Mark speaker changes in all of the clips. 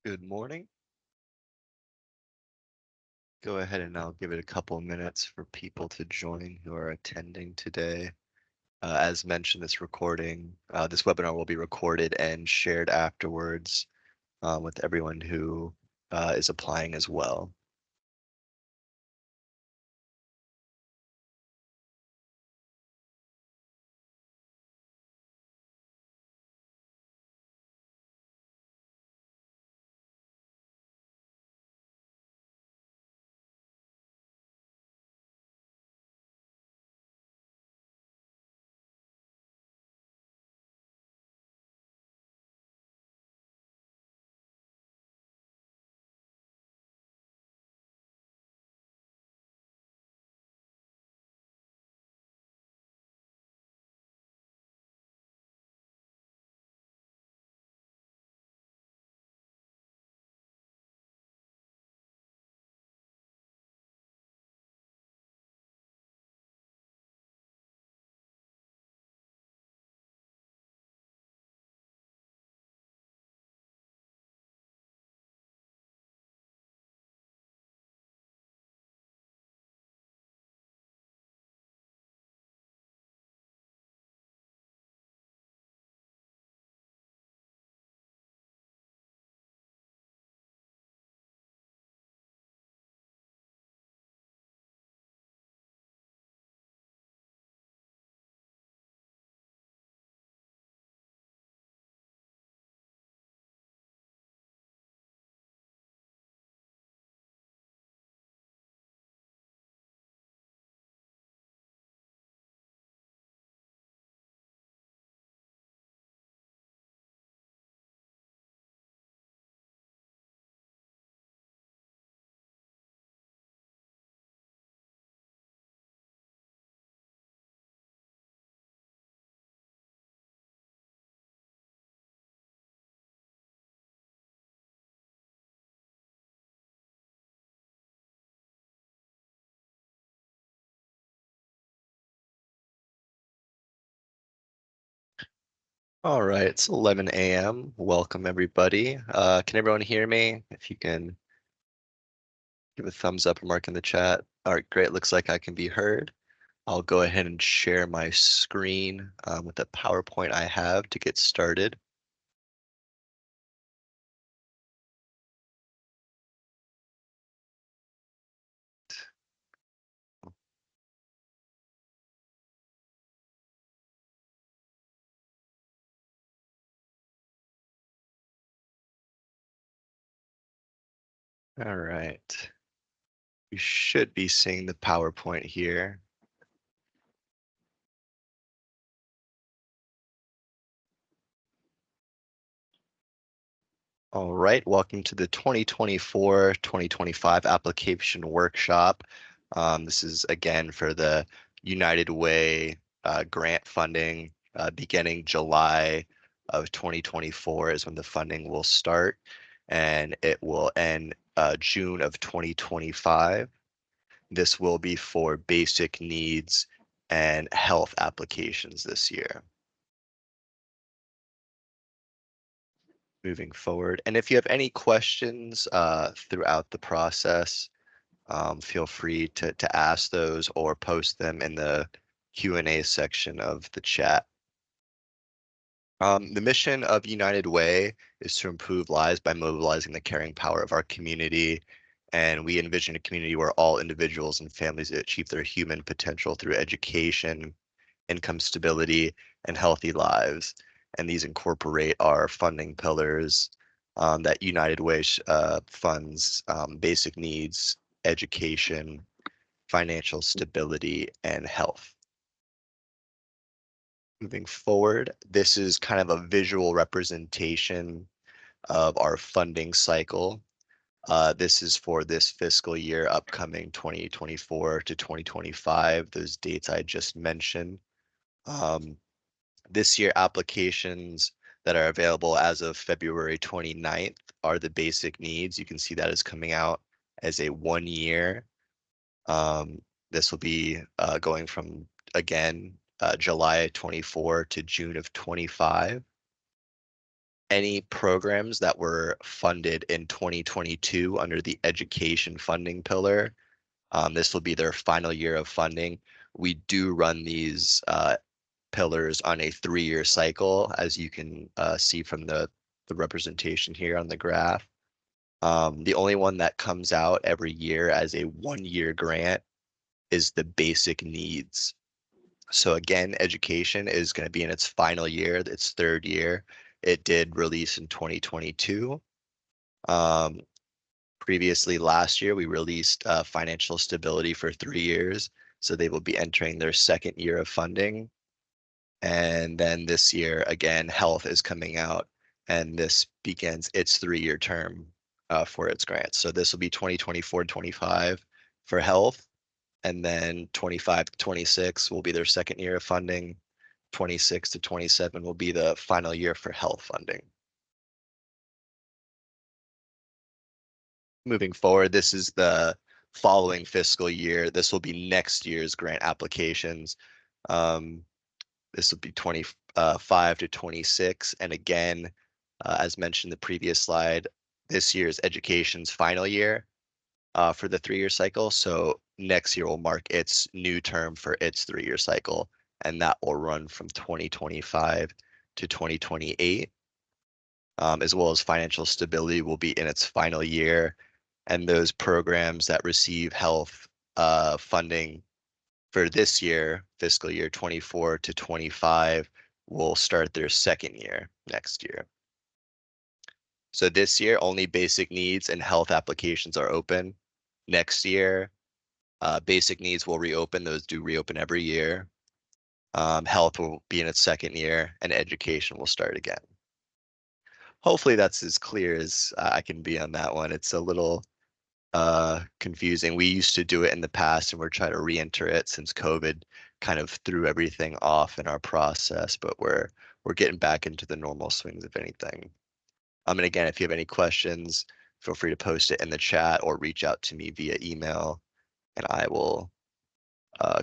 Speaker 1: Good morning. Go ahead and I'll give it a couple of minutes for people to join who are attending today. As mentioned, this webinar will be recorded and shared afterwards with everyone who is applying as well. All right, it's 11 a.m. Welcome everybody. Can everyone hear me? If you can give a thumbs up or mark in the chat. All right, great. Looks like I can be heard. I'll go ahead and share my screen with the PowerPoint I have to get started. All right. You should be seeing the PowerPoint here. All right, welcome to the 2024-2025 application workshop. This is again for the United Way grant funding beginning July of 2024 is when the funding will start, and it will end June of 2025. This will be for basic needs and health applications this year. Moving forward. And if you have any questions throughout the process, feel free to ask those or post them in the Q&A section of the chat. The mission of United Way is to improve lives by mobilizing the caring power of our community. And we envision a community where all individuals and families achieve their human potential through education, income stability, and healthy lives. And these incorporate our funding pillars that United Way funds basic needs, education, financial stability, and health. Moving forward, this is kind of a visual representation of our funding cycle. This is for this fiscal year upcoming 2024 to 2025, those dates I just mentioned. This year applications that are available as of February 29th are the basic needs. You can see that is coming out as a 1 year. This will be going from, again, July 24 to June of 25. any programs that were funded in 2022 under the education funding pillar. This will be their final year of funding. We do run these pillars on a 3-year cycle, as you can see from the representation here on the graph. The only one that comes out every year as a 1-year grant is the basic needs. So again, education is going to be in its final year, its 3rd year. It did release in 2022. Um, Previously, last year, we released financial stability for 3 years. So they will be entering their 2nd year of funding. And then this year, again, health is coming out, and this begins its 3-year term for its grants. So this will be 2024-25 for health, and then 25 to 26 will be their 2nd year of funding. 26 to 27 will be the final year for health funding. Moving forward, this is the following fiscal year. This will be next year's grant applications. Um, This will be 25 to 26. And again, as mentioned in the previous slide, this year's education's final year for the 3-year cycle. So next year will mark its new term for its 3-year cycle, and that will run from 2025 to 2028, as well as financial stability will be in its final year. And those programs that receive health funding for this year, fiscal year 24 to 25, will start their 2nd year next year. So this year, only basic needs and health applications are open. Next year, basic needs will reopen. Those do reopen every year. Health will be in its 2nd year, and education will start again. Hopefully that's as clear as I can be on that one. It's a little confusing. We used to do it in the past, and we're trying to re-enter it since COVID kind of threw everything off in our process, but we're getting back into the normal swings of anything. And again, if you have any questions, feel free to post it in the chat or reach out to me via email, and I will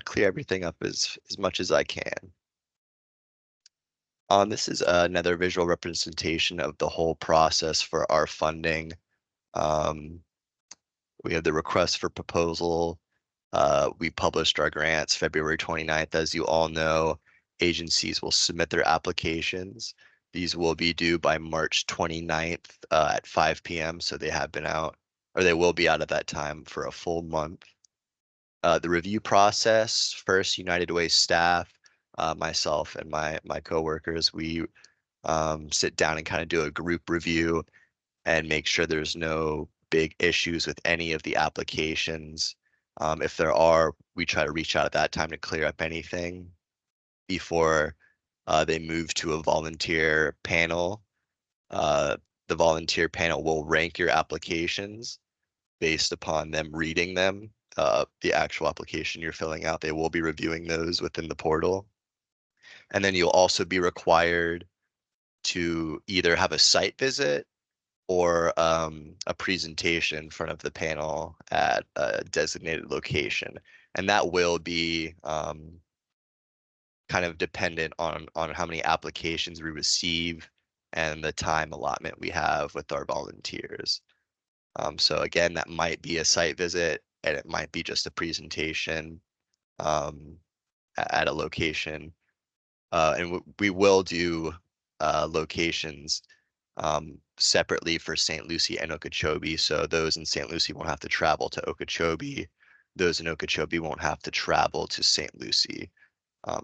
Speaker 1: clear everything up as much as I can. This is another visual representation of the whole process for our funding. We have the request for proposal. We published our grants February 29th. As you all know, agencies will submit their applications. These will be due by March 29th at 5 p.m. So they have been out, or they will be out at that time for a full month. The review process, first United Way staff, myself and my coworkers, we sit down and kind of do a group review and make sure there's no big issues with any of the applications. If there are, we try to reach out at that time to clear up anything before they move to a volunteer panel. Uh, the volunteer panel will rank your applications based upon them reading them. The actual application you're filling out, they will be reviewing those within the portal. And then you'll also be required to either have a site visit or a presentation in front of the panel at a designated location. And that will be kind of dependent on how many applications we receive and the time allotment we have with our volunteers. So again, that might be a site visit, and it might be just a presentation um, at a location. And we will do locations separately for St. Lucie and Okeechobee. So those in St. Lucie won't have to travel to Okeechobee. Those in Okeechobee won't have to travel to St. Lucie.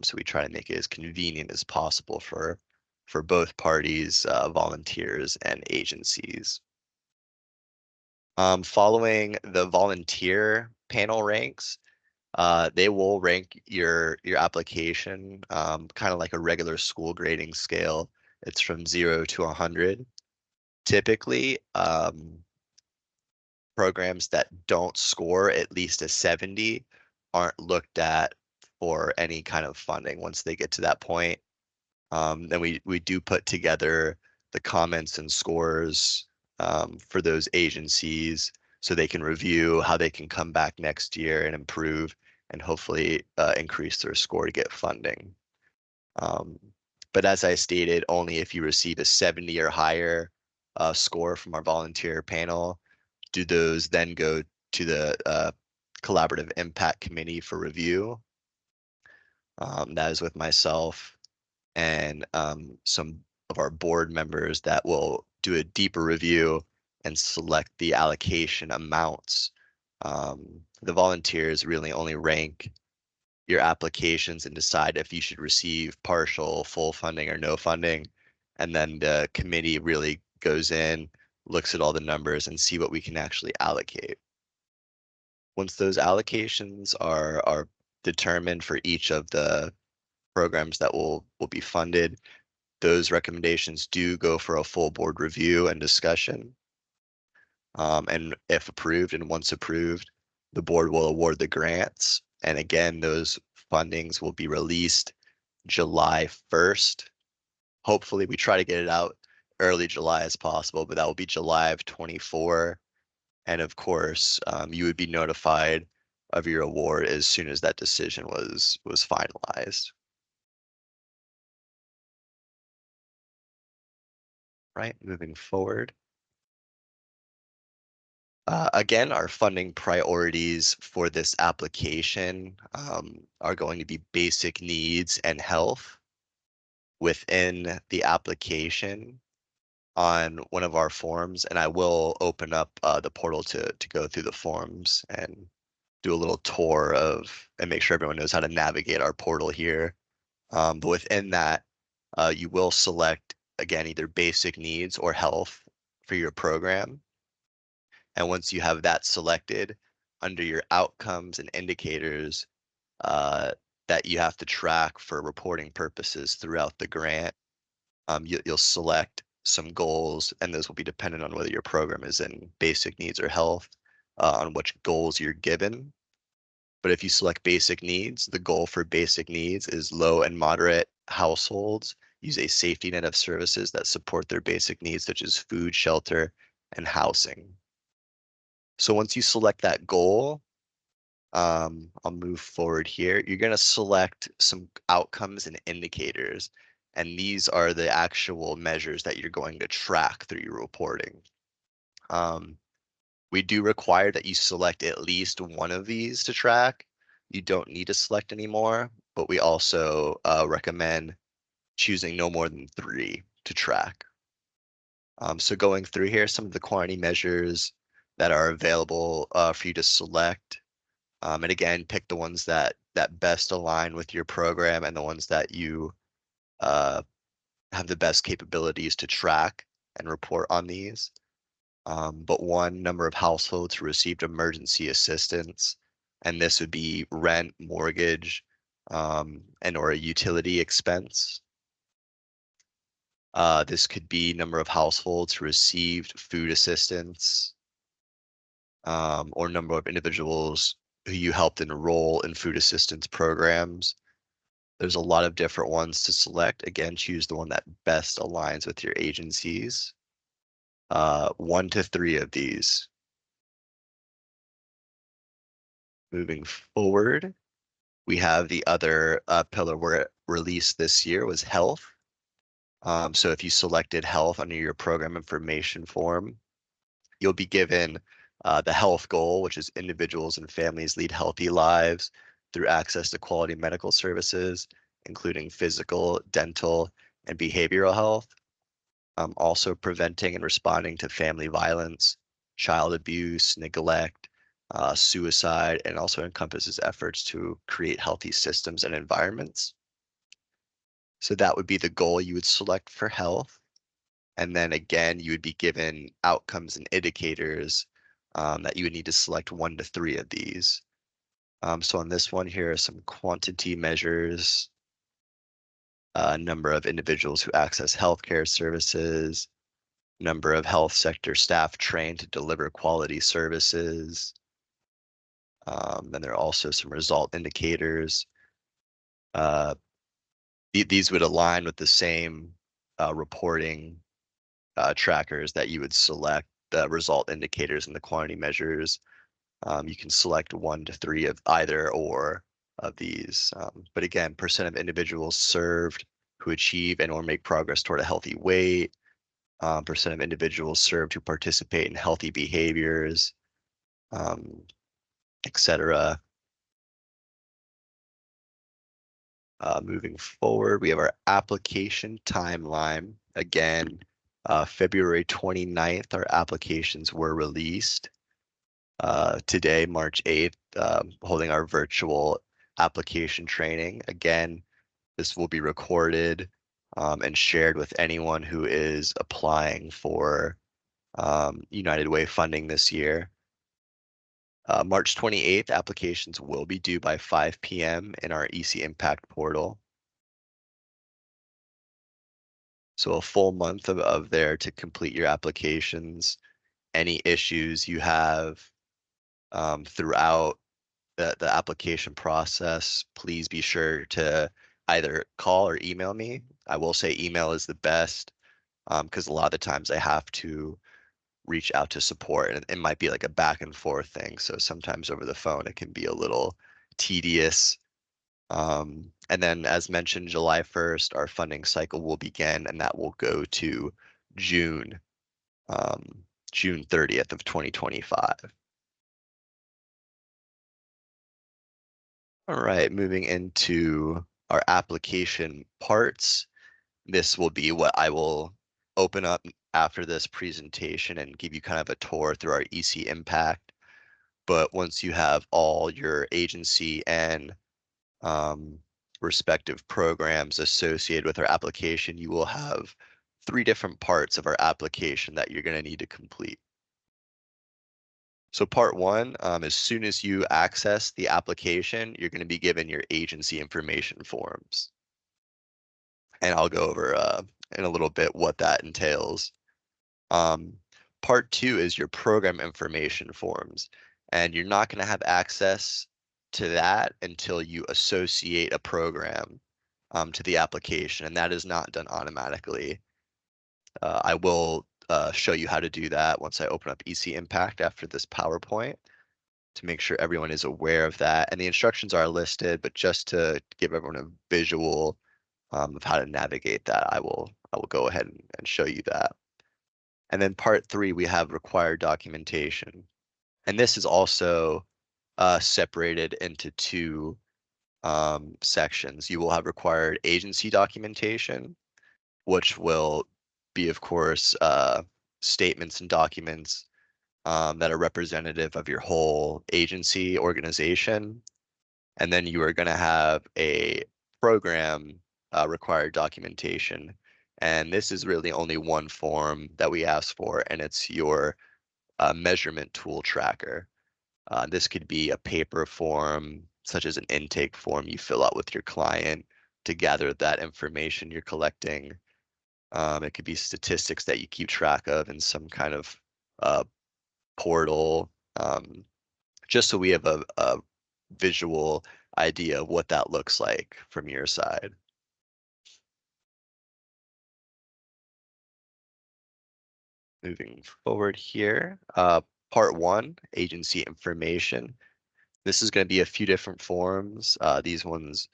Speaker 1: So we try to make it as convenient as possible for both parties, volunteers and agencies. Following the volunteer panel ranks, they will rank your application kind of like a regular school grading scale. It's from 0 to 100. Typically, programs that don't score at least a 70 aren't looked at for any kind of funding once they get to that point. Then we do put together the comments and scores for those agencies so they can review how they can come back next year and improve and hopefully increase their score to get funding. Um, But as I stated, only if you receive a 70 or higher score from our volunteer panel do those then go to the Collaborative Impact Committee for review. That is with myself and some of our board members that will do a deeper review and select the allocation amounts. The volunteers really only rank your applications and decide if you should receive partial, full funding, or no funding. And then the committee really goes in, looks at all the numbers and see what we can actually allocate. Once those allocations are determined for each of the programs that will be funded, those recommendations do go for a full board review and discussion. And if approved, and once approved, the board will award the grants. And again, those fundings will be released July 1st. Hopefully, we try to get it out early July as possible, but that will be July of 24. And of course, you would be notified of your award as soon as that decision was finalized. Right, moving forward. Again, our funding priorities for this application are going to be basic needs and health. Within the application on one of our forms, and I will open up the portal to go through the forms and do a little tour of and make sure everyone knows how to navigate our portal here. But within that, you will select, again, either basic needs or health for your program. And once you have that selected, under your outcomes and indicators that you have to track for reporting purposes throughout the grant, you'll select some goals, and those will be dependent on whether your program is in basic needs or health, on which goals you're given. But if you select basic needs, the goal for basic needs is low and moderate households use a safety net of services that support their basic needs, such as food, shelter, and housing. So once you select that goal, I'll move forward here. You're going to select some outcomes and indicators, and these are the actual measures that you're going to track through your reporting. We do require that you select at least one of these to track. You don't need to select anymore, but we also recommend choosing no more than 3 to track. So going through here, some of the quantity measures that are available for you to select. And again, pick the ones that best align with your program and the ones that you have the best capabilities to track and report on these. But one, number of households who received emergency assistance, and this would be rent, mortgage, and or a utility expense. This could be number of households who received food assistance, or number of individuals who you helped enroll in food assistance programs. There's a lot of different ones to select. Again, choose the one that best aligns with your agencies. 1 to 3 of these. Moving forward, we have the other pillar where it released this year was health. So if you selected health under your program information form, you'll be given the health goal, which is individuals and families lead healthy lives through access to quality medical services, including physical, dental, and behavioral health. Also preventing and responding to family violence, child abuse, neglect, suicide, and also encompasses efforts to create healthy systems and environments. So that would be the goal you would select for health. And then again, you would be given outcomes and indicators that you would need to select 1 to 3 of these. So on this one, here are some quantity measures, number of individuals who access healthcare services, number of health sector staff trained to deliver quality services. Then there are also some result indicators. Uh, these would align with the same reporting trackers that you would select, the result indicators and the quantity measures. You can select 1 to 3 of either or of these. But again, percent of individuals served who achieve and or make progress toward a healthy weight, percent of individuals served who participate in healthy behaviors, um, etc. Moving forward, we have our application timeline. Again, February 29th, our applications were released. Today, March 8th, holding our virtual application training. Again, this will be recorded and shared with anyone who is applying for United Way funding this year. March 28th, applications will be due by 5 p.m. in our EC Impact portal. So a full month of there to complete your applications. Any issues you have throughout the application process, please be sure to either call or email me. I will say email is the best because a lot of the times I have to reach out to support and it might be like a back and forth thing. So sometimes over the phone it can be a little tedious. And then as mentioned, July 1st, our funding cycle will begin and that will go to June, um, June 30th of 2025. All right, moving into our application parts. This will be what I will open up after this presentation and give you kind of a tour through our EC Impact. But once you have all your agency and um, respective programs associated with our application, you will have 3 different parts of our application that you're going to need to complete. So part 1, as soon as you access the application, you're going to be given your agency information forms. And I'll go over in a little bit what that entails. Um, Part 2 is your program information forms, and you're not going to have access to that until you associate a program to the application, and that is not done automatically. I will show you how to do that once I open up EC Impact after this PowerPoint to make sure everyone is aware of that. And the instructions are listed, but just to give everyone a visual of how to navigate that, I will go ahead and show you that. And then part 3, we have required documentation. And this is also separated into 2 sections. You will have required agency documentation, which will be, of course, statements and documents that are representative of your whole agency organization. And then you are going to have a program required documentation. And this is really only one form that we ask for, and it's your measurement tool tracker. This could be a paper form, such as an intake form you fill out with your client to gather that information you're collecting. It could be statistics that you keep track of in some kind of uh, portal, just so we have a visual idea of what that looks like from your side. Moving forward here, part 1, agency information. This is going to be a few different forms. These ones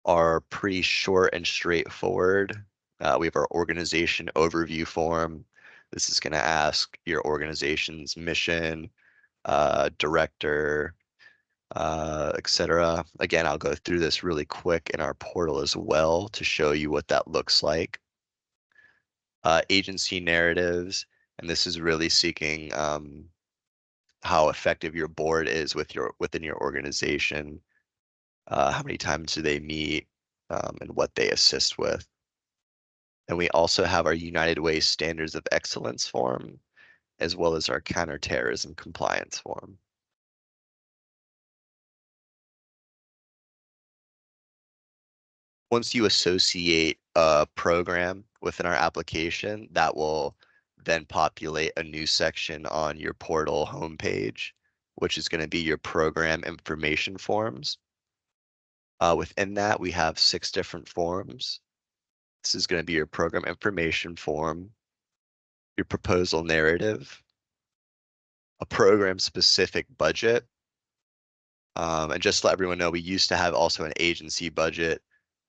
Speaker 1: are pretty short and straightforward. We have our organization overview form. This is going to ask your organization's mission, director, etc. Again, I'll go through this really quick in our portal as well to show you what that looks like. Agency narratives, and this is really seeking how effective your board is within your organization. How many times do they meet, and what they assist with. And we also have our United Way Standards of Excellence form, as well as our counterterrorism compliance form. Once you associate a program within our application, that will then populate a new section on your portal homepage, which is going to be your program information forms. Within that, we have 6 different forms. This is going to be your program information form, your proposal narrative, a program specific budget. And just to let everyone know, we used to have also an agency budget,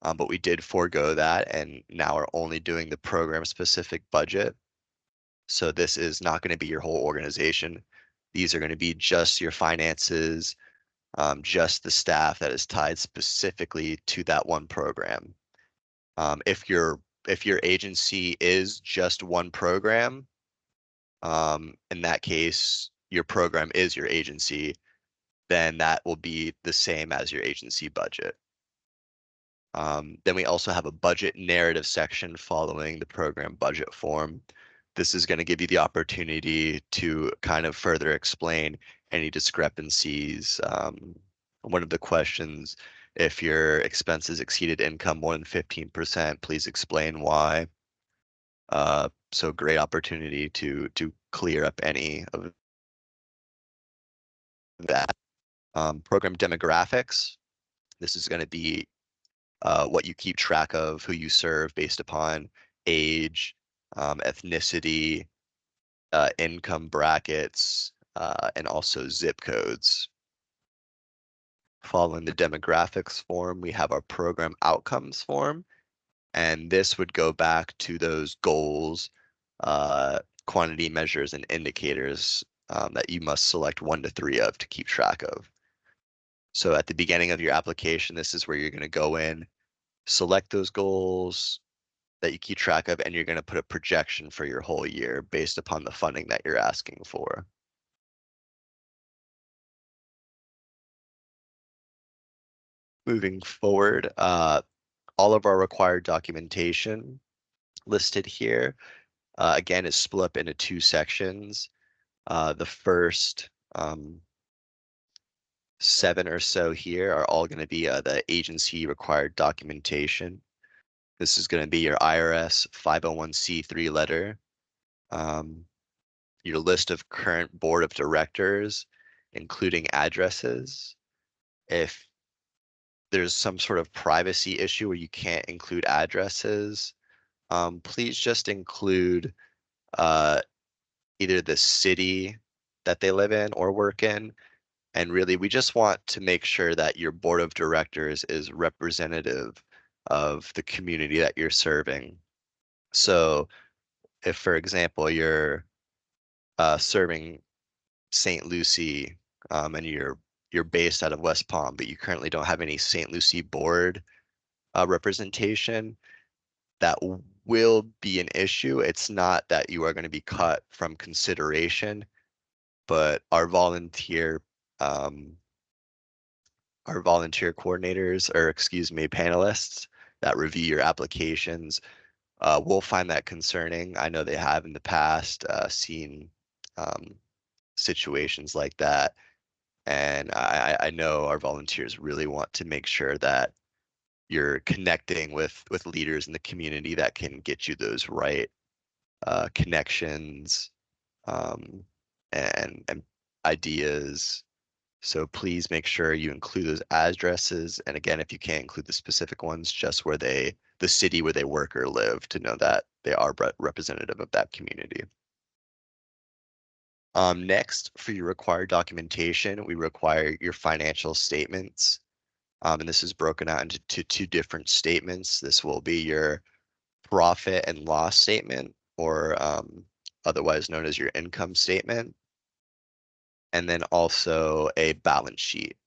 Speaker 1: But we did forego that and now are only doing the program specific budget. So this is not going to be your whole organization. These are going to be just your finances, just the staff that is tied specifically to that one program. If your agency is just one program, in that case, your program is your agency, then that will be the same as your agency budget. Then we also have a budget narrative section following the program budget form. This is going to give you the opportunity to kind of further explain any discrepancies. One of the questions, if your expenses exceeded income more than 15%, please explain why. So great opportunity to clear up any of that. Program demographics. This is going to be what you keep track of, who you serve based upon age, ethnicity, income brackets, and also zip codes. Following the demographics form, we have our program outcomes form, and this would go back to those goals, quantity measures, and indicators that you must select 1 to 3 of to keep track of. So at the beginning of your application, this is where you're going to go in, select those goals that you keep track of, and you're going to put a projection for your whole year based upon the funding that you're asking for. Moving forward, all of our required documentation listed here, again, is split up into 2 sections. The first 7 or so here are all going to be the agency required documentation. This is going to be your IRS 501c3 letter, your list of current board of directors, including addresses. If there's some sort of privacy issue where you can't include addresses, please just include uh, either the city that they live in or work in. And really, we just want to make sure that your board of directors is representative of the community that you're serving. So if, for example, you're serving St. Lucie, and you're based out of West Palm, but you currently don't have any St. Lucie board representation, that will be an issue. It's not that you are going to be cut from consideration, but um, our volunteer coordinators, or excuse me, panelists that review your applications, will find that concerning. I know they have in the past seen um, situations like that. And I know our volunteers really want to make sure that you're connecting with leaders in the community that can get you those right connections, um, and ideas. So please make sure you include those addresses. And again, if you can't include the specific ones, just the city where they work or live, to know that they are representative of that community. Next, for your required documentation, we require your financial statements. And this is broken out into 2 different statements. This will be your profit and loss statement, or otherwise known as your income statement, and then also a balance sheet.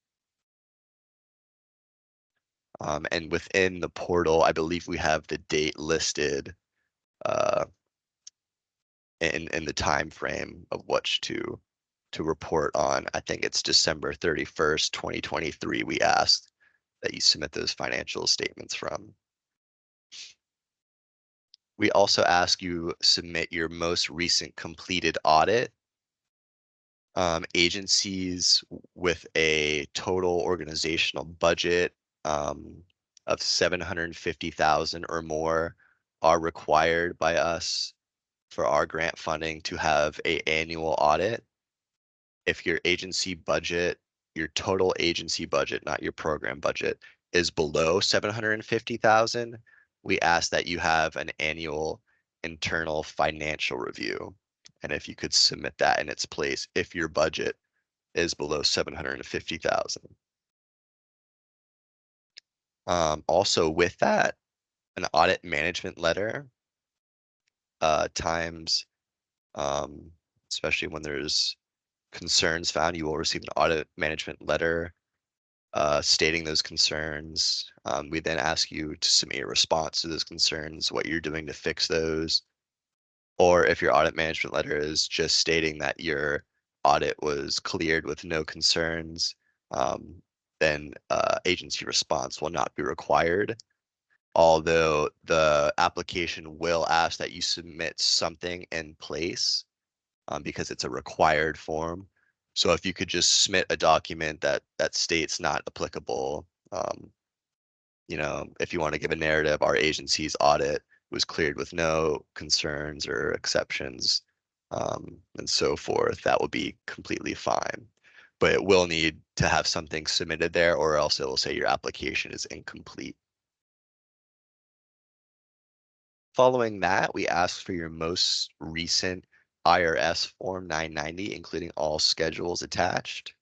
Speaker 1: And within the portal, I believe we have the date listed uh, in the time frame of which to report on. I think it's December 31st, 2023. We asked that you submit those financial statements from. We also ask you submit your most recent completed audit. Agencies with a total organizational budget of 750,000 or more are required by us for our grant funding to have a annual audit. If your agency budget, your total agency budget, not your program budget, is below 750,000, we ask that you have an annual internal financial review. And if you could submit that in its place, if your budget is below 750,000. Also with that, an audit management letter, times, um, especially when there's concerns found, you will receive an audit management letter stating those concerns. We then ask you to submit a response to those concerns, what you're doing to fix those. Or if your audit management letter is just stating that your audit was cleared with no concerns, then agency response will not be required. Although the application will ask that you submit something in place because it's a required form. So if you could just submit a document that states not applicable, if you want to give a narrative, our agency's audit was cleared with no concerns or exceptions, and so forth, that will be completely fine. But it will need to have something submitted there, or else it will say your application is incomplete. Following that, we ask for your most recent IRS Form 990, including all schedules attached.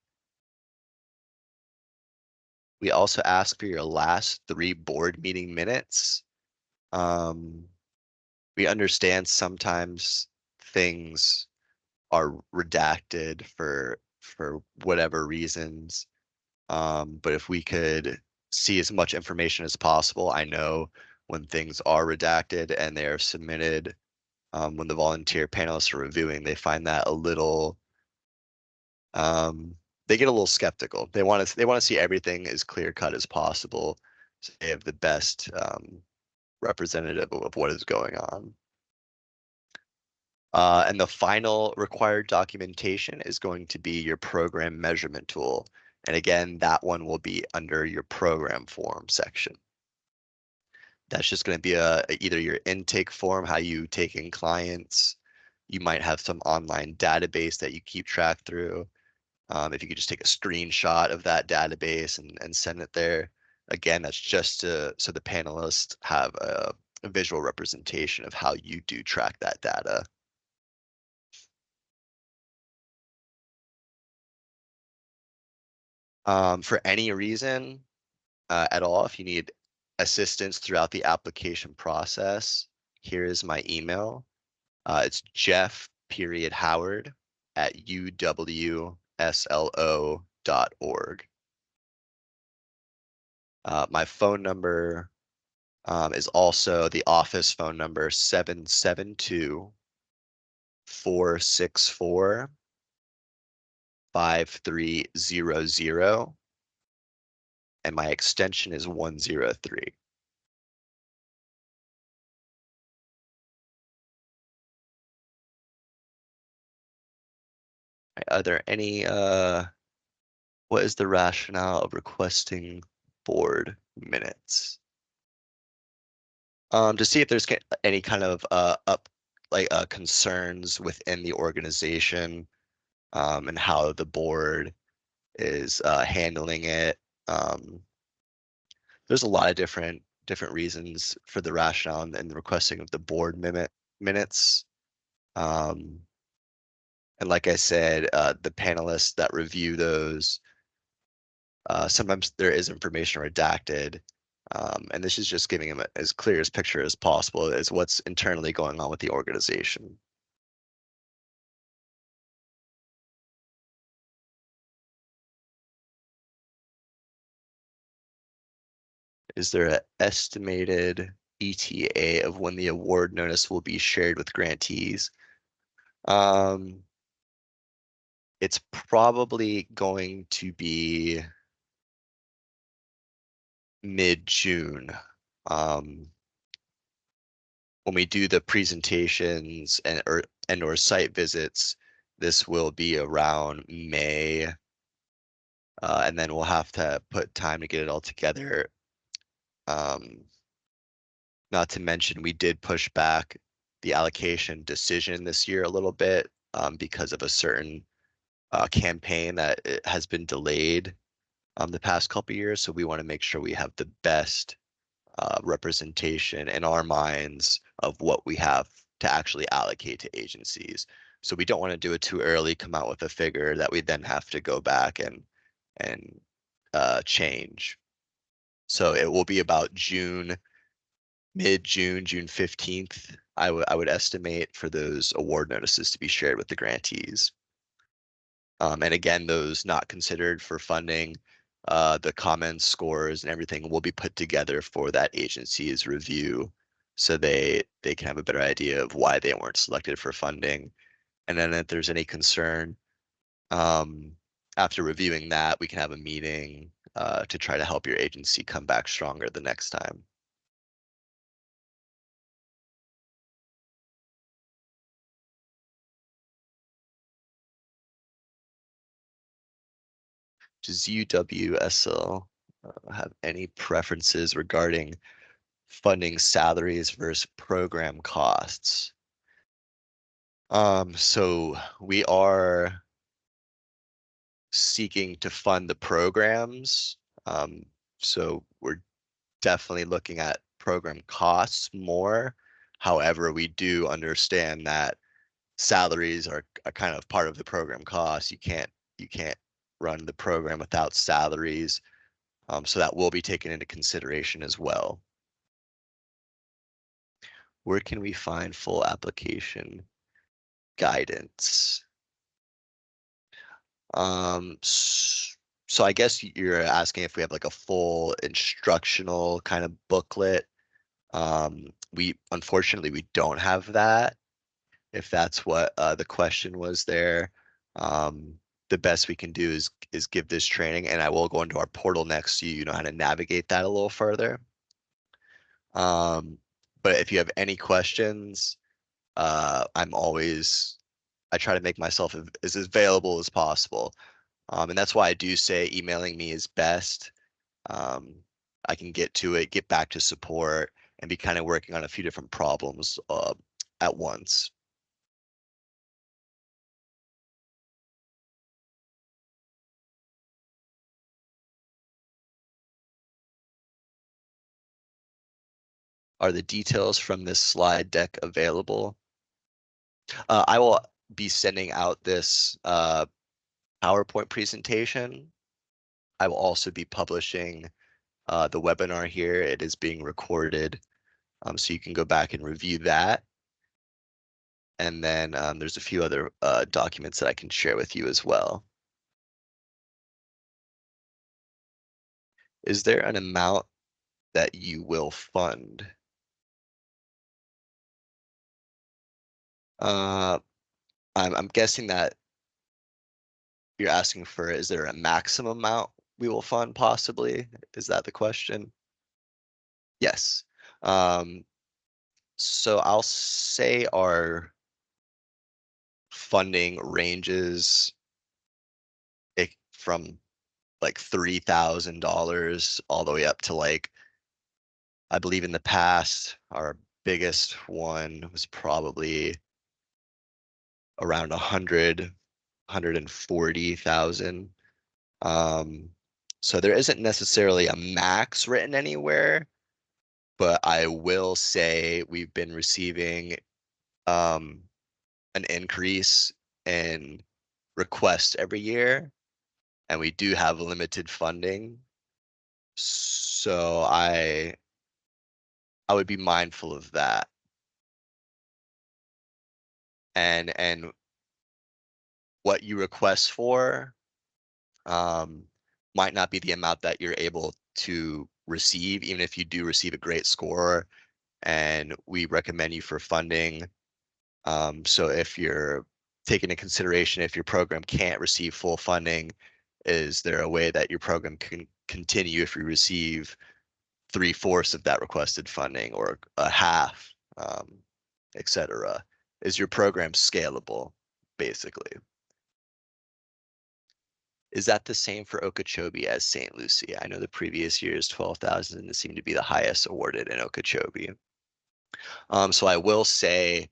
Speaker 1: We also ask for your last 3 board meeting minutes. Um, we understand sometimes things are redacted for whatever reasons. But if we could see as much information as possible, I know when things are redacted and they are submitted, when the volunteer panelists are reviewing, they find that a little, um, they get a little skeptical. They want to see everything as clear cut as possible, so they have the best representative of what is going on. And the final required documentation is going to be your program measurement tool. And again, that one will be under your program form section. That's just going to be either your intake form, how you take in clients. You might have some online database that you keep track through. If you could just take a screenshot of that database and send it there. Again, that's just so the panelists have a visual representation of how you do track that data. For any reason at all, if you need assistance throughout the application process, here is my email. It's Jeff.Howard at uwslo.org. My phone number is also the office phone number 772-464-5300, and my extension is 103. Are there any what is the rationale of requesting board minutes? To see if there's any kind of concerns within the organization, and how the board is handling it. Um, there's a lot of different reasons for the rationale and the requesting of the board minutes. Um, and like I said, the panelists that review those, sometimes there is information redacted. And this is just giving them as clear as picture as possible as what's internally going on with the organization. Is there an estimated ETA of when the award notice will be shared with grantees? Um, it's probably going to be mid-June. When we do the presentations and or site visits, this will be around May, and then we'll have to put time to get it all together. Um, Not to mention, we did push back the allocation decision this year a little bit, because of a certain campaign that it has been delayed the past couple years. So we want to make sure we have the best representation in our minds of what we have to actually allocate to agencies. So we don't want to do it too early, come out with a figure that we then have to go back and change. So it will be about mid-June, June 15th, I would estimate for those award notices to be shared with the grantees. And again, those not considered for funding, the comments, scores, and everything will be put together for that agency's review, so they can have a better idea of why they weren't selected for funding. And then if there's any concern, um, after reviewing that, we can have a meeting to try to help your agency come back stronger the next time. Does UWSL have any preferences regarding funding salaries versus program costs? So we are seeking to fund the programs. So we're definitely looking at program costs more. However, we do understand that salaries are kind of part of the program cost. You can't run the program without salaries. So that will be taken into consideration as well. Where can we find full application guidance? So I guess you're asking if we have like a full instructional kind of booklet. We unfortunately we don't have that. If that's what the question was there, the best we can do is give this training, and I will go into our portal next so you know how to navigate that a little further. Um, but if you have any questions, I try to make myself as available as possible. And that's why I do say emailing me is best. Um, I can get to it, get back to support, and be kind of working on a few different problems at once. Are the details from this slide deck available? I will be sending out this PowerPoint presentation. I will also be publishing the webinar here. It is being recorded, so you can go back and review that. And then there's a few other documents that I can share with you as well. Is there an amount that you will fund? Uh, I'm guessing that you're asking for, is there a maximum amount we will fund possibly? Is that the question? Yes. Um, so I'll say our funding ranges from like $3,000 all the way up to like, I believe in the past, our biggest one was probably around 140,000. Um, so there isn't necessarily a max written anywhere, but I will say we've been receiving um, an increase in requests every year, and we do have limited funding. So I would be mindful of that. And what you request for um, might not be the amount that you're able to receive, even if you do receive a great score, and we recommend you for funding. So if you're taking into consideration if your program can't receive full funding, is there a way that your program can continue if you receive 3/4 of that requested funding or a half, et cetera? Is your program scalable, basically? Is that the same for Okeechobee as St. Lucie? I know the previous year's 12,000 seemed to be the highest awarded in Okeechobee. So I will say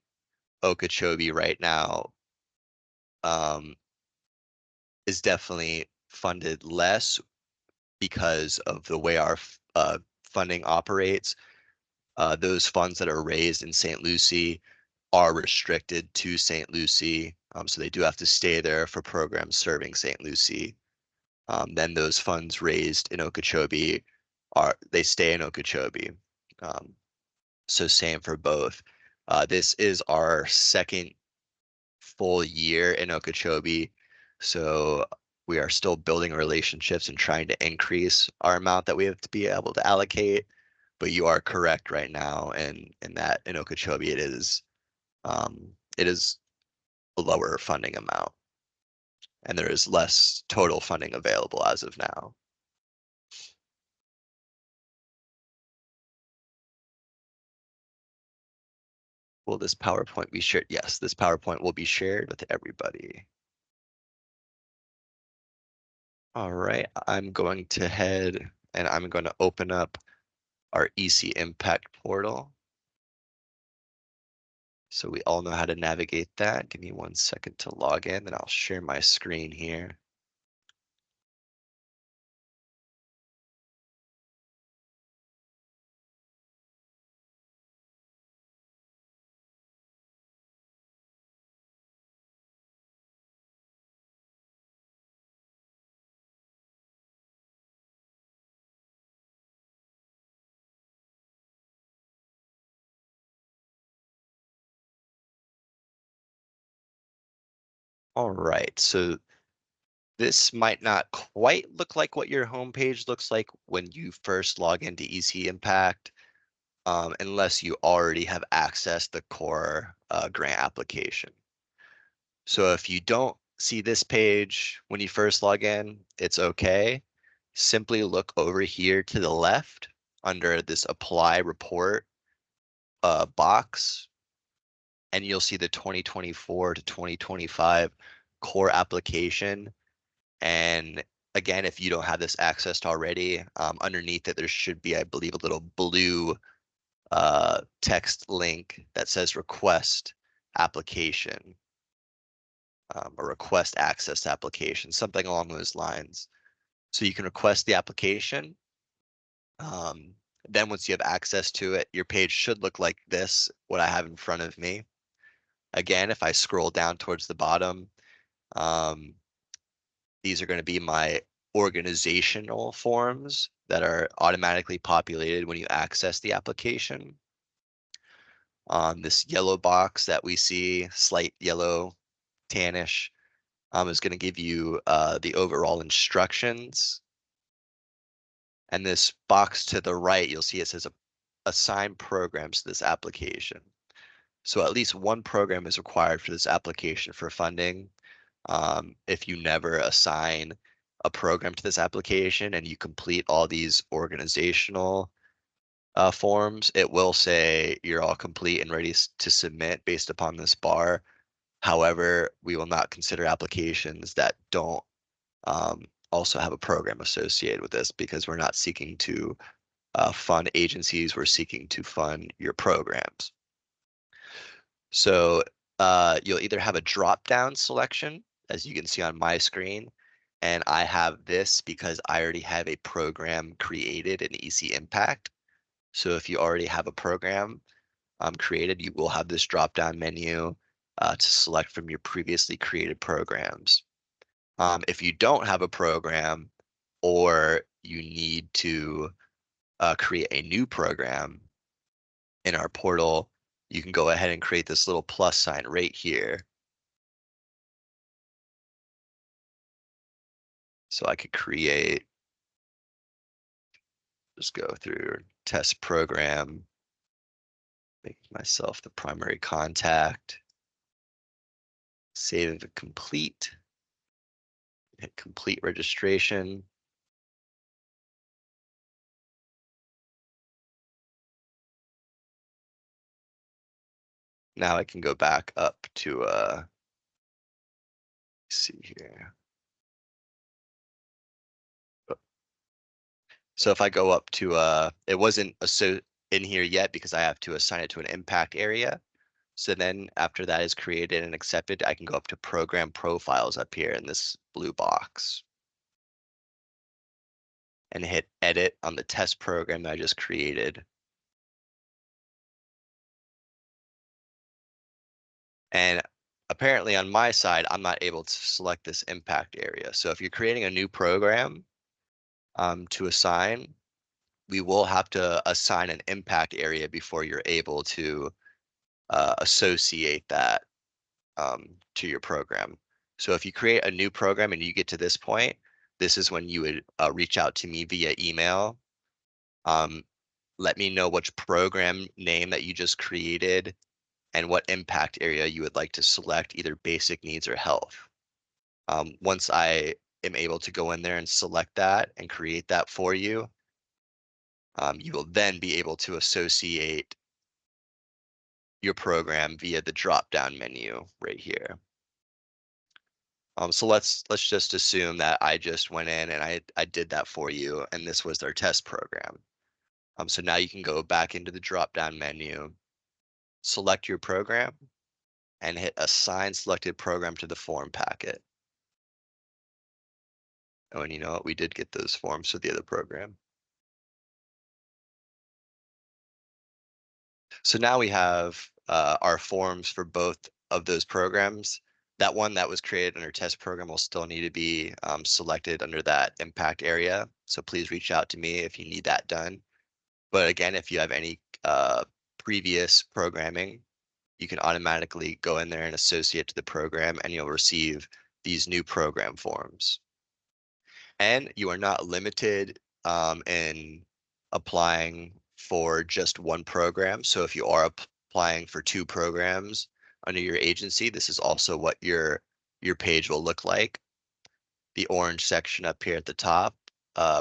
Speaker 1: Okeechobee right now um, is definitely funded less because of the way our funding operates. Those funds that are raised in St. Lucie are restricted to St. Lucie, so they do have to stay there for programs serving St. Lucie. Then those funds raised in Okeechobee they stay in Okeechobee. Um, so same for both. This is our second full year in Okeechobee, so we are still building relationships and trying to increase our amount that we have to be able to allocate. But you are correct right now, and in that in Okeechobee it is a lower funding amount, and there is less total funding available as of now. Will this PowerPoint be shared? Yes, this PowerPoint will be shared with everybody. All right, I'm going to head and I'm going to open up our EC Impact portal. So we all know how to navigate that. Give me 1 second to log in, and I'll share my screen here. All right, so this might not quite look like what your homepage looks like when you first log into EC Impact, unless you already have accessed the core grant application. So if you don't see this page when you first log in, it's okay. Simply look over here to the left under this Apply Report box, and you'll see the 2024 to 2025 core application. And again, if you don't have this accessed already, underneath it, there should be, I believe, a little blue text link that says request application, or request access application, something along those lines. So you can request the application. Um, then once you have access to it, your page should look like this, what I have in front of me. Again, if I scroll down towards the bottom, um, these are going to be my organizational forms that are automatically populated when you access the application. This yellow box that we see, slight yellow, tannish, is going to give you the overall instructions. And this box to the right, you'll see it says assign programs to this application. So at least one program is required for this application for funding. If you never assign a program to this application and you complete all these organizational forms, it will say you're all complete and ready to submit based upon this bar. However, we will not consider applications that don't also have a program associated with this, because we're not seeking to fund agencies, we're seeking to fund your programs. So you'll either have a drop-down selection, as you can see on my screen, and I have this because I already have a program created in EC Impact. So if you already have a program created, you will have this drop-down menu to select from your previously created programs. If you don't have a program, or you need to create a new program in our portal, you can go ahead and create this little plus sign right here. So I could create, just go through test program, make myself the primary contact, save and complete, hit complete registration. Now I can go back up to, see here. So if I go up to, it wasn't in here yet because I have to assign it to an impact area. So then after that is created and accepted, I can go up to program profiles up here in this blue box and hit edit on the test program that I just created. And apparently on my side, I'm not able to select this impact area. So if you're creating a new program to assign, we will have to assign an impact area before you're able to associate that to your program. So if you create a new program and you get to this point, this is when you would reach out to me via email. Um, Let me know which program name that you just created and what impact area you would like to select, either basic needs or health. Once I am able to go in there and select that and create that for you, you will then be able to associate your program via the drop-down menu right here. So let's just assume that I just went in and I did that for you, and this was their test program. So now you can go back into the drop-down menu, select your program, and hit Assign Selected Program to the form packet. Oh, and you know what? We did get those forms for the other program. So now we have our forms for both of those programs. That one that was created under test program will still need to be selected under that impact area. So please reach out to me if you need that done. But again, if you have any previous programming, you can automatically go in there and associate to the program, and you'll receive these new program forms. And you are not limited in applying for just one program. So if you are applying for two programs under your agency, this is also what your page will look like. The orange section up here at the top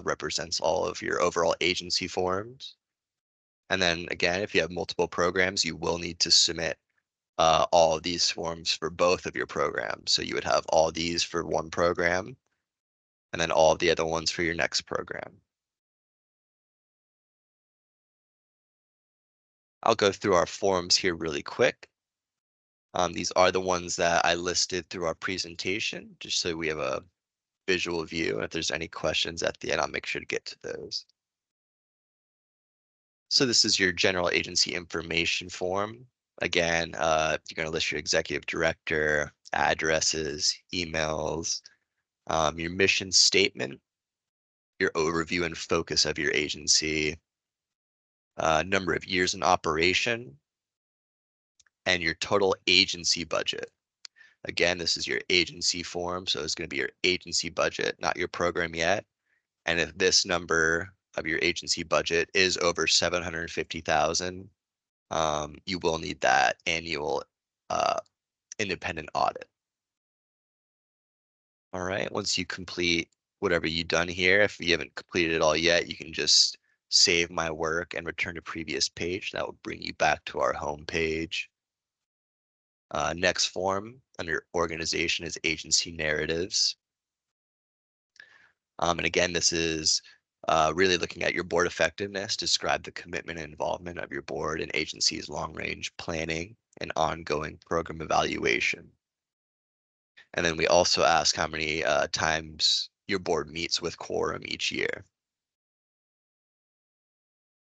Speaker 1: represents all of your overall agency forms. And then again, if you have multiple programs, you will need to submit all of these forms for both of your programs. So you would have all these for one program and then all of the other ones for your next program. I'll go through our forms here really quick. These are the ones that I listed through our presentation, just so we have a visual view. And if there's any questions at the end, I'll make sure to get to those. So this is your general agency information form. Again, you're going to list your executive director, addresses, emails, your mission statement, your overview and focus of your agency, number of years in operation, and your total agency budget. Again, this is your agency form, so it's going to be your agency budget, not your program yet. And if this number of your agency budget is over 750,000, you will need that annual uh, independent audit. All right, once you complete whatever you've done here, if you haven't completed it all yet, you can just save my work and return to previous page. That will bring you back to our home page. Next form under organization is agency narratives. And again, this is really looking at your board effectiveness, describe the commitment and involvement of your board and agency's long-range planning and ongoing program evaluation. And then we also ask how many times your board meets with quorum each year.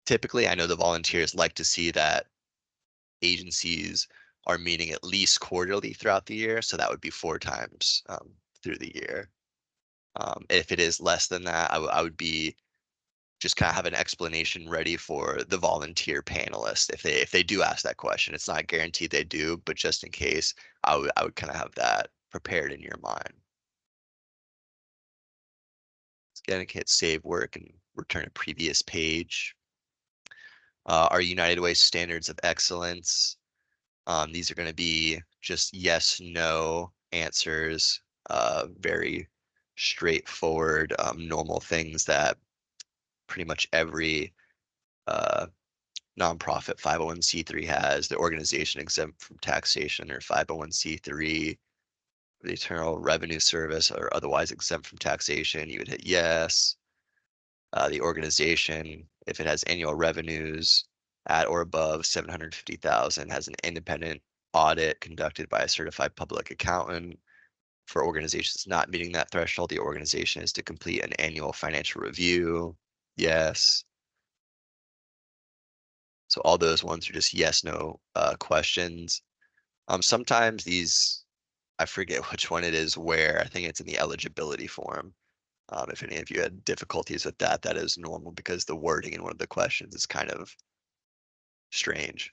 Speaker 1: Typically, I know the volunteers like to see that agencies are meeting at least quarterly throughout the year, so that would be 4 times through the year. If it is less than that, I would be just kind of have an explanation ready for the volunteer panelists if they do ask that question. It's not guaranteed they do, but just in case, I would kind of have that prepared in your mind. Let's again hit save work and return to previous page. Our United Way standards of excellence. These are going to be just yes, no answers, very straightforward, normal things that pretty much every uh, nonprofit 501c3 has. The organization exempt from taxation or 501c3, the Internal Revenue Service or otherwise exempt from taxation, you would hit yes. The organization, if it has annual revenues at or above 750,000, has an independent audit conducted by a certified public accountant. For organizations not meeting that threshold, the organization is to complete an annual financial review. Yes. So all those ones are just yes, no questions. Sometimes these, I forget which one it is where, I think it's in the eligibility form. If any of you had difficulties with that, that is normal because the wording in one of the questions is kind of strange.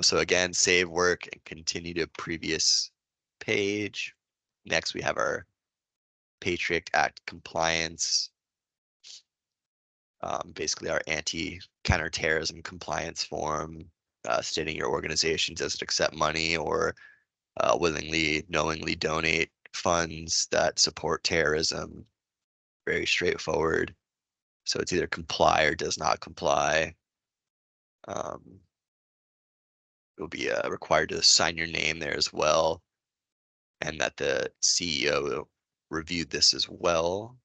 Speaker 1: So again, save work and continue to previous page. Next, we have our Patriot Act compliance, basically our anti-counterterrorism compliance form, stating your organization doesn't accept money or willingly, knowingly donate funds that support terrorism. Very straightforward. So it's either comply or does not comply. You'll be required to sign your name there as well, and that the CEO reviewed this as well.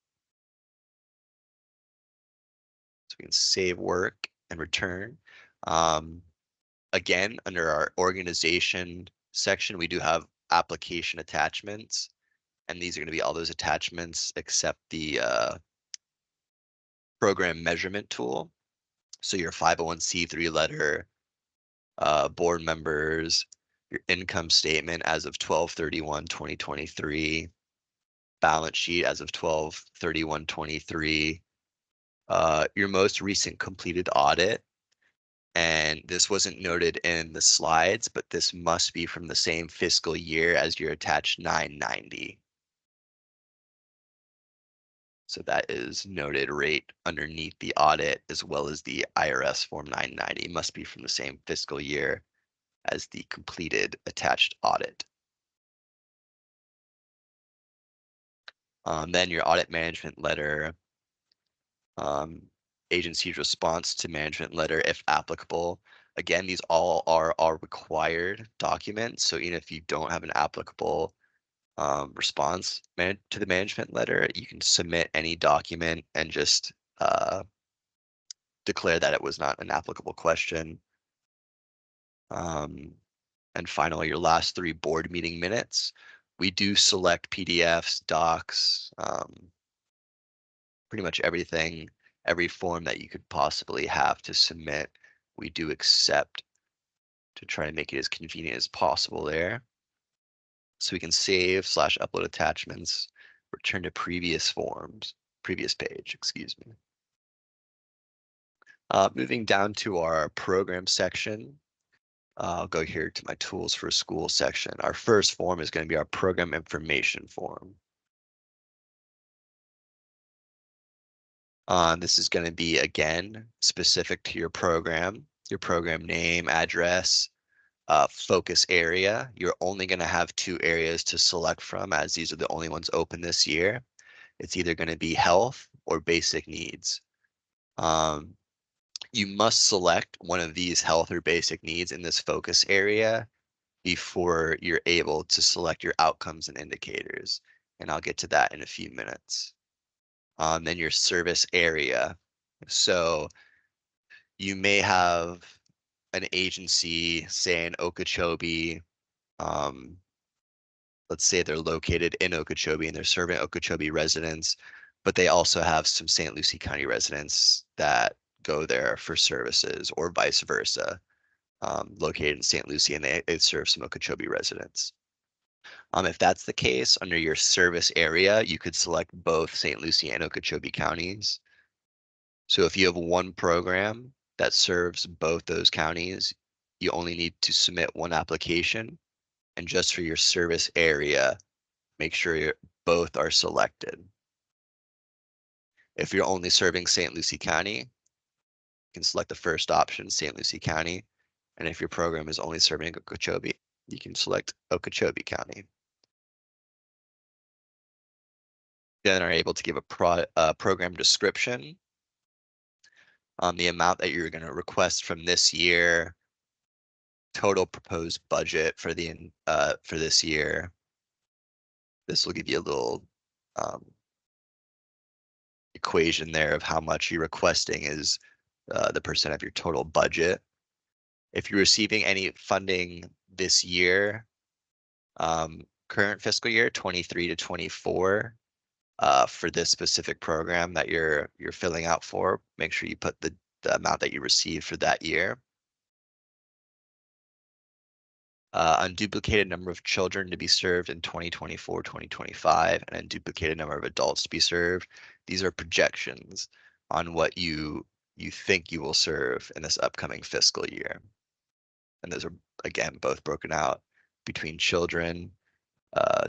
Speaker 1: So we can save work and return. Um, Again, under our organization section, we do have application attachments, and these are going to be all those attachments except the program measurement tool. So your 501c3 letter, board members, your income statement as of 12/31/2023, balance sheet as of 12/31/23, your most recent completed audit. And this wasn't noted in the slides, but this must be from the same fiscal year as your attached 990. So that is noted right underneath the audit, as well as the IRS Form 990 must be from the same fiscal year as the completed attached audit. Then your audit management letter, um, agency's response to management letter, if applicable. Again, these all are required documents. So even if you don't have an applicable response to the management letter, you can submit any document and just declare that it was not an applicable question. Um, and finally, your last 3 board meeting minutes. We do select PDFs, docs, pretty much everything, every form that you could possibly have to submit, we do accept to try to make it as convenient as possible there. So we can save/upload attachments, return to previous forms, previous page, excuse me. Moving down to our program section, I'll go here to my tools for school section. Our first form is going to be our program information form. This is going to be, again, specific to your program name, address, focus area. You're only going to have 2 areas to select from, as these are the only ones open this year. It's either going to be health or basic needs. You must select one of these health or basic needs in this focus area before you're able to select your outcomes and indicators. And I'll get to that in a few minutes. Then your service area. So you may have an agency, say in Okeechobee, let's say they're located in Okeechobee and they're serving Okeechobee residents, but they also have some St. Lucie County residents that go there for services, or vice versa, located in St. Lucie and they serve some Okeechobee residents. If that's the case, under your service area, you could select both St. Lucie and Okeechobee counties. So if you have one program that serves both those counties, you only need to submit one application. And just for your service area, make sure both are selected. If you're only serving St. Lucie County, you can select the first option, St. Lucie County. And if your program is only serving Okeechobee, you can select Okeechobee County. Then are able to give a program description on the amount that you're going to request from this year, total proposed budget for this year. This will give you a little equation there of how much you're requesting is the percent of your total budget. If you're receiving any funding this year, current fiscal year 23 to 24, for this specific program that you're filling out for, make sure you put the amount that you received for that year. Unduplicated number of children to be served in 2024, 2025, and unduplicated number of adults to be served. These are projections on what you think you will serve in this upcoming fiscal year. And those are, again, both broken out between children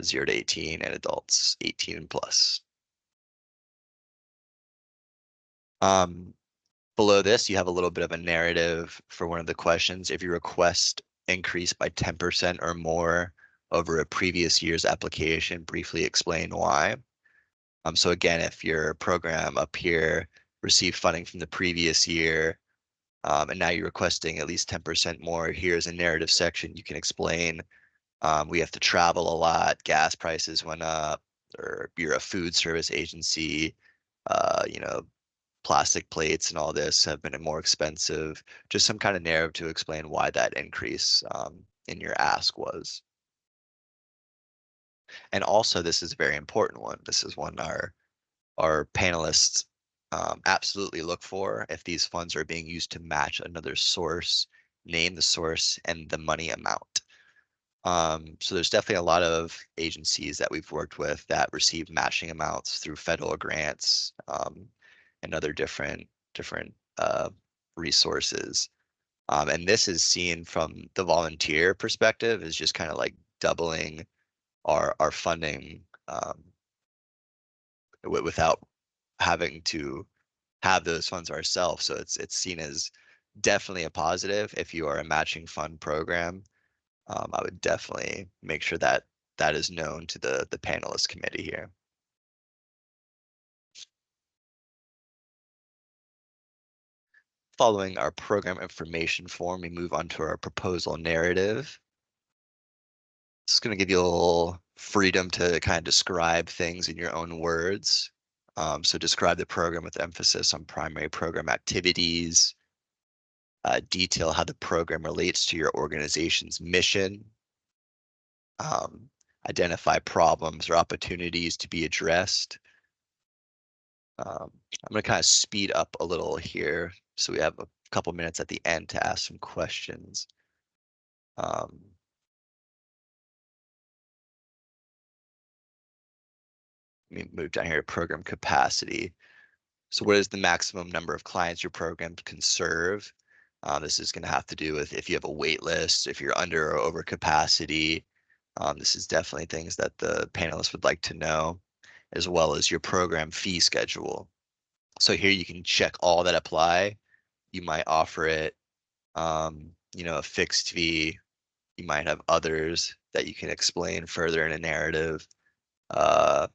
Speaker 1: 0 to 18 and adults 18 and plus. Below this, you have a little bit of a narrative for one of the questions. If your request increased by 10% or more over a previous year's application, briefly explain why. So again, if your program up here received funding from the previous year, and now you're requesting at least 10% more, here's a narrative section. You can explain we have to travel a lot, gas prices went up, or you're a food service agency, you know, plastic plates and all this have been more expensive. Just some kind of narrative to explain why that increase in your ask was. And also, this is a very important one. This is one our panelists absolutely look for. If these funds are being used to match another source, name the source and the money amount. So there's definitely a lot of agencies that we've worked with that receive matching amounts through federal grants and other different resources. And this is seen from the volunteer perspective is just kind of like doubling our funding without having to have those funds ourselves. So it's seen as definitely a positive if you are a matching fund program. I would definitely make sure that that is known to the panelist committee here. Following our program information form, we move on to our proposal narrative. It's going to give you a little freedom to kind of describe things in your own words. So describe the program with emphasis on primary program activities, detail how the program relates to your organization's mission, um, identify problems or opportunities to be addressed. I'm going to kind of speed up a little here so we have a couple minutes at the end to ask some questions. Um, Let me move down here to program capacity. So what is the maximum number of clients your program can serve? This is going to have to do with if you have a wait list, if you're under or over capacity. This is definitely things that the panelists would like to know, as well as your program fee schedule. So here you can check all that apply. You might offer it, a fixed fee. You might have others that you can explain further in a narrative. Uh,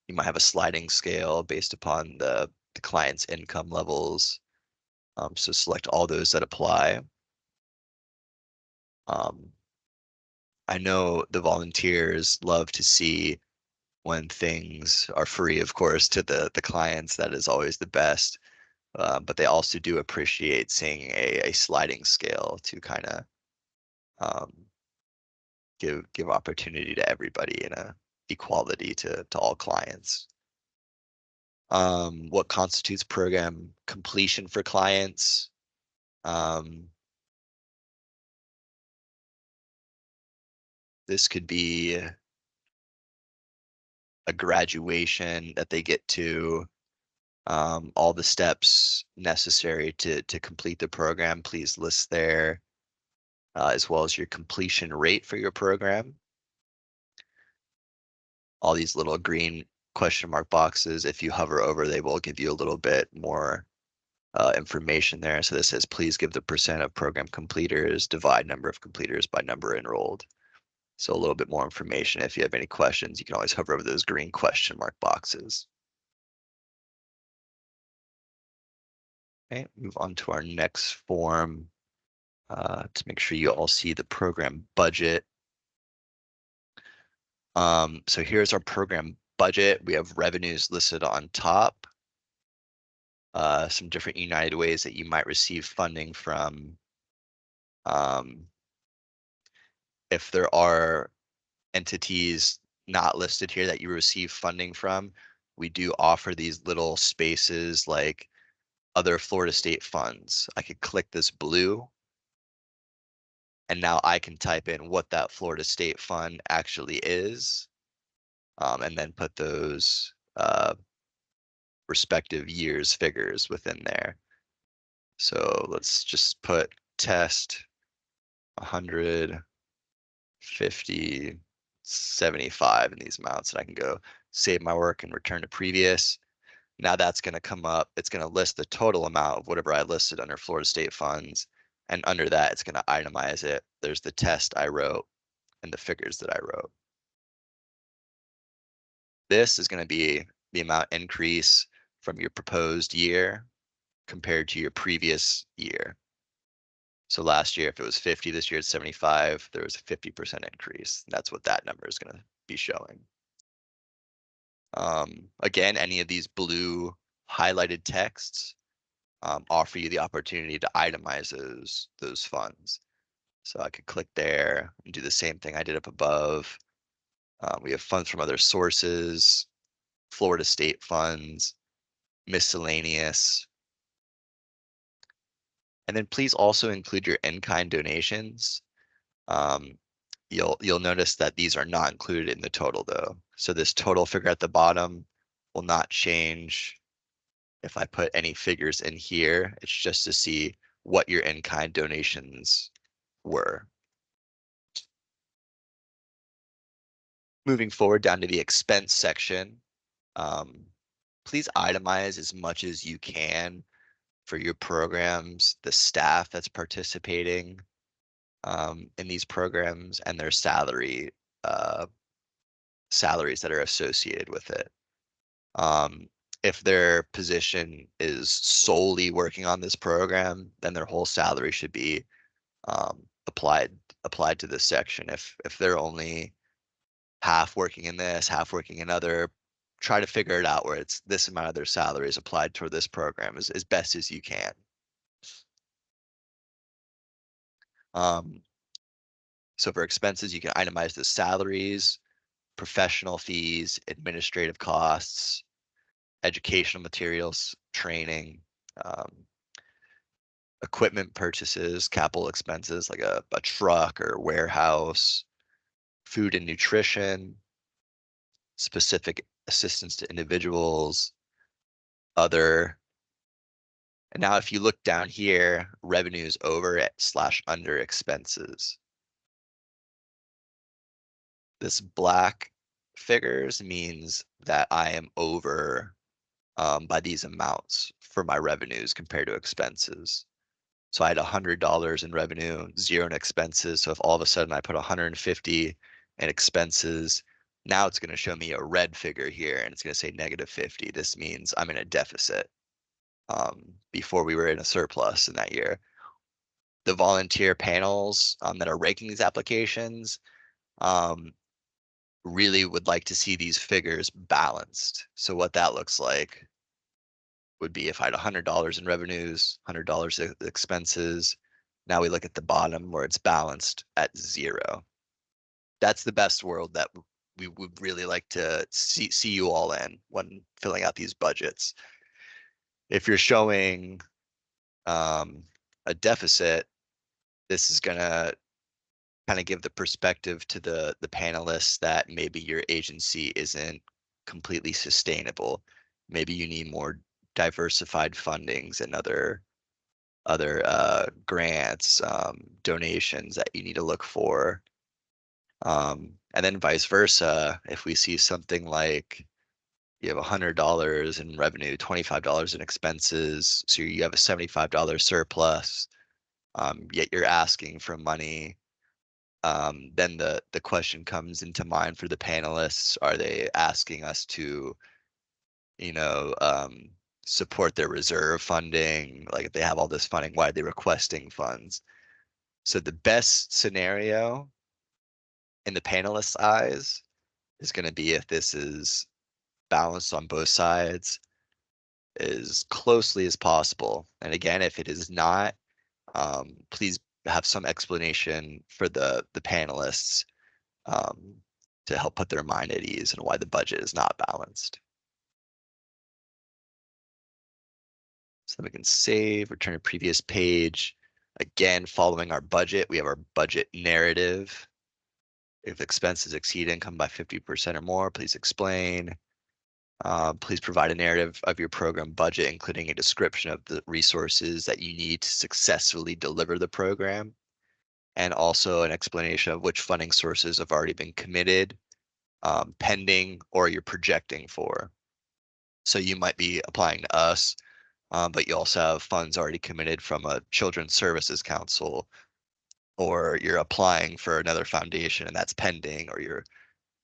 Speaker 1: you might have a sliding scale based upon the client's income levels. So select all those that apply. Um, I know the volunteers love to see when things are free, of course, to the clients. That is always the best. But they also do appreciate seeing a sliding scale to kind of um, give opportunity to everybody and a equality to all clients. What constitutes program completion for clients? Um, this could be a graduation that they get to, all the steps necessary to complete the program. Please list there, as well as your completion rate for your program. All these little green question mark boxes, if you hover over, they will give you a little bit more information there. So this says, please give the percent of program completers, divide number of completers by number enrolled. So a little bit more information. If you have any questions, you can always hover over those green question mark boxes. Okay, move on to our next form to make sure you all see the program budget. So here's our program budget. We have revenues listed on top. Some different United ways that you might receive funding from. Um, if there are entities not listed here that you receive funding from, we do offer these little spaces like other Florida state funds. I could click this blue And now I can type in what that Florida State Fund actually is, and then put those respective years figures within there. So let's just put test 100, 50, 75 in these amounts, and I can go save my work and return to previous. Now that's going to come up. It's going to list the total amount of whatever I listed under Florida State funds. And under that, it's going to itemize it. There's the test I wrote and the figures that I wrote. This is going to be the amount increase from your proposed year compared to your previous year. So last year, if it was 50, this year it's 75, there was a 50% increase. That's what that number is going to be showing. Again, any of these blue highlighted texts offer you the opportunity to itemize those funds. So I could click there and do the same thing I did up above. We have funds from other sources, Florida State funds, miscellaneous. And then please also include your in-kind donations. You'll notice that these are not included in the total though. So this total figure at the bottom will not change if I put any figures in here. It's just to see what your in-kind donations were. Moving forward down to the expense section, please itemize as much as you can for your programs, the staff that's participating in these programs, and their salaries that are associated with it. If their position is solely working on this program, then their whole salary should be applied to this section. If they're only half working in this, half working in other, try to figure it out where it's this amount of their salary is applied toward this program as best as you can. So for expenses, you can itemize the salaries, professional fees, administrative costs, educational materials, training, equipment purchases, capital expenses like a truck or warehouse, food and nutrition, specific assistance to individuals, other. And now if you look down here, revenues over at / under expenses. This black figures means that I am over by these amounts for my revenues compared to expenses. So I had $100 in revenue, 0 in expenses. So if all of a sudden I put 150 in expenses, now it's going to show me a red figure here and it's going to say -50. This means I'm in a deficit. Before we were in a surplus in that year. The volunteer panels that are ranking these applications really would like to see these figures balanced. So what that looks like would be if I had $100 in revenues, $100 expenses. Now we look at the bottom where it's balanced at 0. That's the best world that we would really like to see you all in when filling out these budgets. If you're showing a deficit, this is gonna kind of give the perspective to the panelists that maybe your agency isn't completely sustainable. Maybe you need more diversified fundings and other grants, donations that you need to look for. And then vice versa, if we see something like you have $100 in revenue, $25 in expenses, so you have a $75 surplus, yet you're asking for money, then the question comes into mind for the panelists. Are they asking us to, support their reserve funding? Like if they have all this funding, why are they requesting funds? So the best scenario in the panelists' eyes is going to be if this is balanced on both sides as closely as possible. And again, if it is not, please have some explanation for the panelists to help put their mind at ease and why the budget is not balanced. So we can save, return to previous page. Again, following our budget, we have our budget narrative. If expenses exceed income by 50% or more, please explain. Please provide a narrative of your program budget, including a description of the resources that you need to successfully deliver the program, and also an explanation of which funding sources have already been committed, pending, or you're projecting for. So you might be applying to us, but you also have funds already committed from a Children's Services Council, or you're applying for another foundation and that's pending, or you're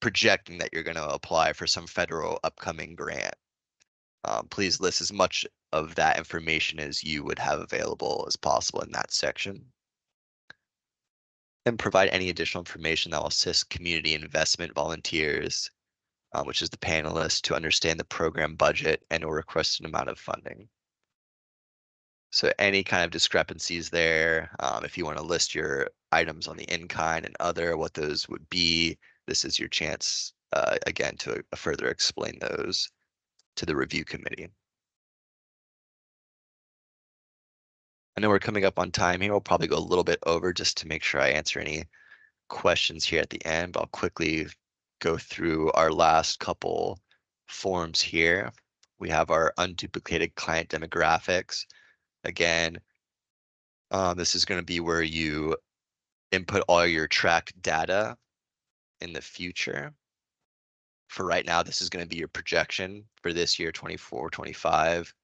Speaker 1: projecting that you're going to apply for some federal upcoming grant. Please list as much of that information as you would have available as possible in that section. And provide any additional information that will assist community investment volunteers, which is the panelists, to understand the program budget and or requested amount of funding. So any kind of discrepancies there, if you want to list your items on the in-kind and other, what those would be, this is your chance, again, to further explain those to the review committee. I know we're coming up on time here. We'll probably go a little bit over just to make sure I answer any questions here at the end, but I'll quickly go through our last couple forms here. We have our unduplicated client demographics. Again, this is going to be where you input all your tracked data in the future. For right now, this is going to be your projection for this year, 24, 25.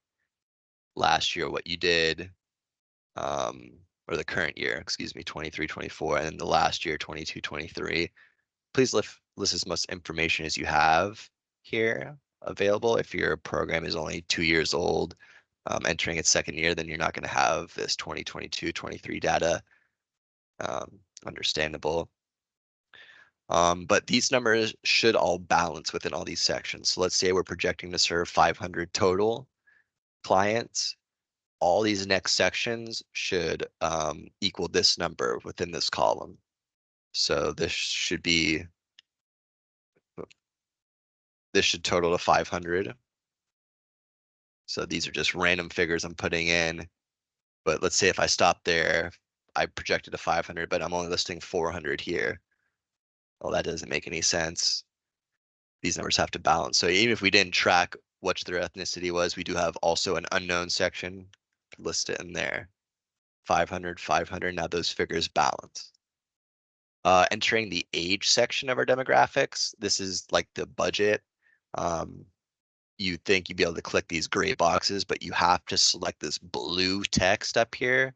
Speaker 1: Last year, what you did, or the current year, excuse me, 23, 24, and then the last year, 22, 23. Please list as much information as you have here available. If your program is only 2 years old, entering its second year, then you're not going to have this 2022, 23 data. Understandable. But these numbers should all balance within all these sections. So let's say we're projecting to serve 500 total clients. All these next sections should equal this number within this column. So this should total to 500. So these are just random figures I'm putting in. But let's say if I stop there, I projected to 500, but I'm only listing 400 here. Well, that doesn't make any sense. These numbers have to balance. So even if we didn't track what their ethnicity was, we do have also an unknown section. List it in there. 500, 500. Now those figures balance. Entering the age section of our demographics, this is like the budget. You think you'd be able to click these gray boxes, but you have to select this blue text up here,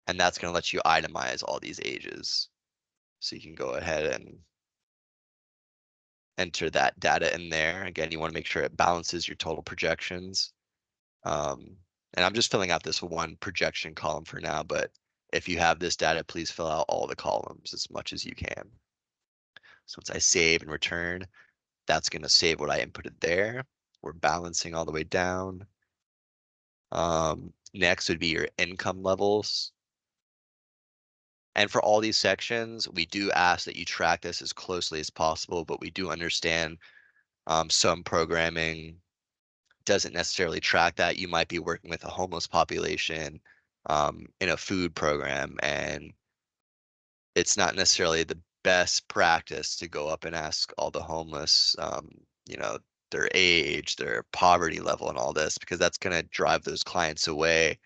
Speaker 1: and that's going to let you itemize all these ages. So you can go ahead and enter that data in there. Again, you want to make sure it balances your total projections. And I'm just filling out this one projection column for now, but if you have this data, please fill out all the columns as much as you can. So once I save and return, that's going to save what I inputted there. We're balancing all the way down. Next would be your income levels. And for all these sections, we do ask that you track this as closely as possible, but we do understand some programming doesn't necessarily track that. You might be working with a homeless population in a food program, and it's not necessarily the best practice to go up and ask all the homeless, you know, their age, their poverty level, and all this, because that's going to drive those clients away.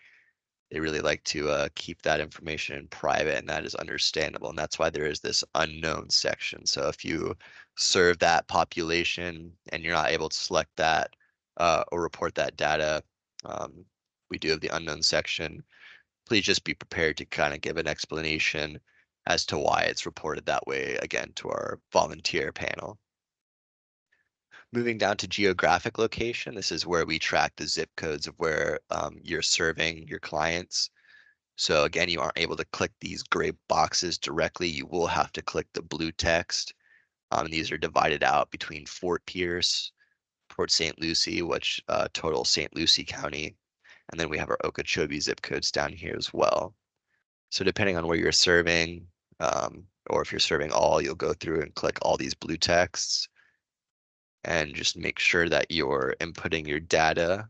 Speaker 1: They really like to keep that information in private, and that is understandable. And that's why there is this unknown section. So if you serve that population and you're not able to select that or report that data, we do have the unknown section. Please just be prepared to kind of give an explanation as to why it's reported that way, again, to our volunteer panel. Moving down to geographic location, this is where we track the zip codes of where you're serving your clients. So again, you aren't able to click these gray boxes directly. You will have to click the blue text. These are divided out between Fort Pierce, Port St. Lucie, which total St. Lucie County, and then we have our Okeechobee zip codes down here as well. So depending on where you're serving, or if you're serving all, you'll go through and click all these blue texts and just make sure that you're inputting your data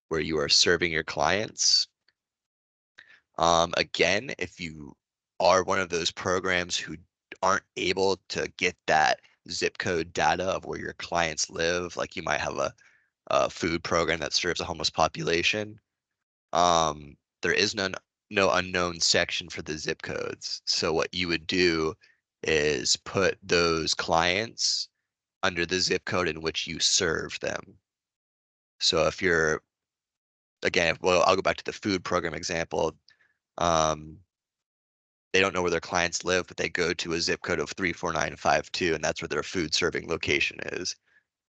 Speaker 1: where you are serving your clients. Again, if you are one of those programs who aren't able to get that zip code data of where your clients live, like you might have a food program that serves a homeless population, there is no unknown section for the zip codes. So what you would do is put those clients under the zip code in which you serve them. So if you're, again, well, I'll go back to the food program example. Um, they don't know where their clients live, but they go to a zip code of 34952, and that's where their food serving location is.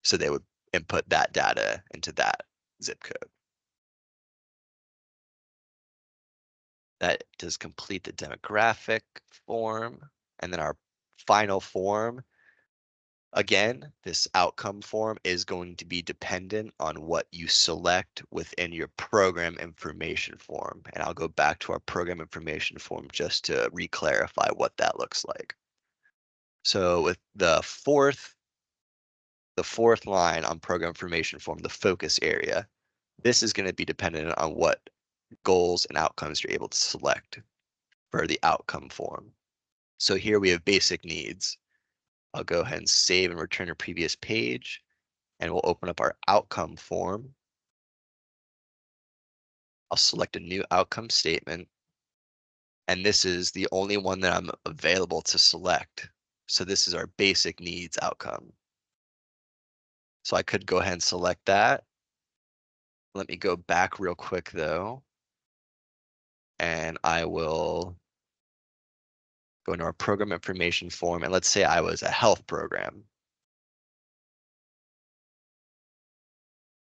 Speaker 1: So they would input that data into that zip code. That does complete the demographic form. And then our final form, again, this outcome form is going to be dependent on what you select within your program information form. And I'll go back to our program information form just to re-clarify what that looks like. So with the fourth line on program information form, the focus area, this is going to be dependent on what goals and outcomes you're able to select for the outcome form. So here we have basic needs. I'll go ahead and save and return to previous page, and we'll open up our outcome form. I'll select a new outcome statement, and this is the only one that I'm available to select. So this is our basic needs outcome. So I could go ahead and select that. Let me go back real quick though, and I will go into our program information form, and let's say I was a health program.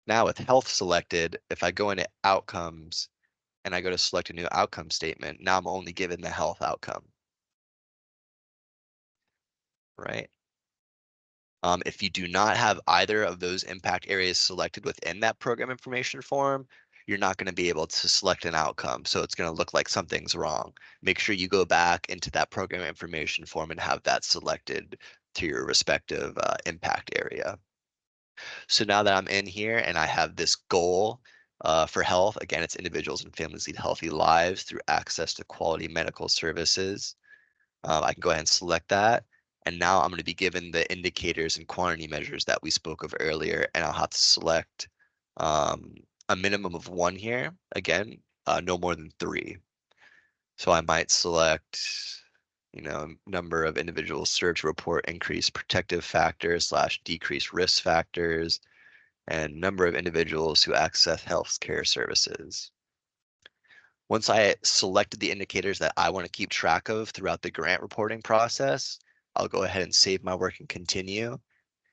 Speaker 1: Now with health selected, if I go into outcomes and I go to select a new outcome statement, now I'm only given the health outcome, right? If you do not have either of those impact areas selected within that program information form, you're not going to be able to select an outcome. So it's going to look like something's wrong. Make sure you go back into that program information form and have that selected to your respective impact area. So now that I'm in here and I have this goal for health, again, it's individuals and families lead healthy lives through access to quality medical services. I can go ahead and select that. And now I'm going to be given the indicators and quantity measures that we spoke of earlier, and I'll have to select a minimum of one here. Again, no more than 3. So I might select, number of individuals served to report increased protective factors slash decreased risk factors, and number of individuals who access healthcare services. Once I selected the indicators that I want to keep track of throughout the grant reporting process, I'll go ahead and save my work and continue.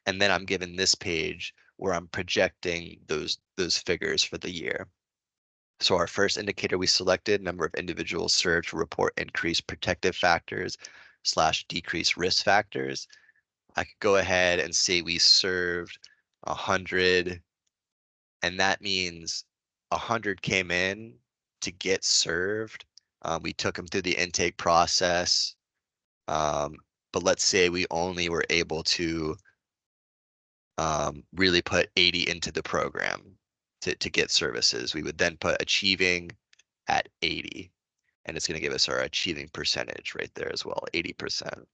Speaker 1: And then I'm given this page where I'm projecting those figures for the year. So our first indicator we selected, number of individuals served to report increased protective factors slash decreased risk factors. I could go ahead and say we served 100, and that means 100 came in to get served. We took them through the intake process, but let's say we only were able to really put 80 into the program to get services. We would then put achieving at 80, and it's going to give us our achieving percentage right there as well, 80%.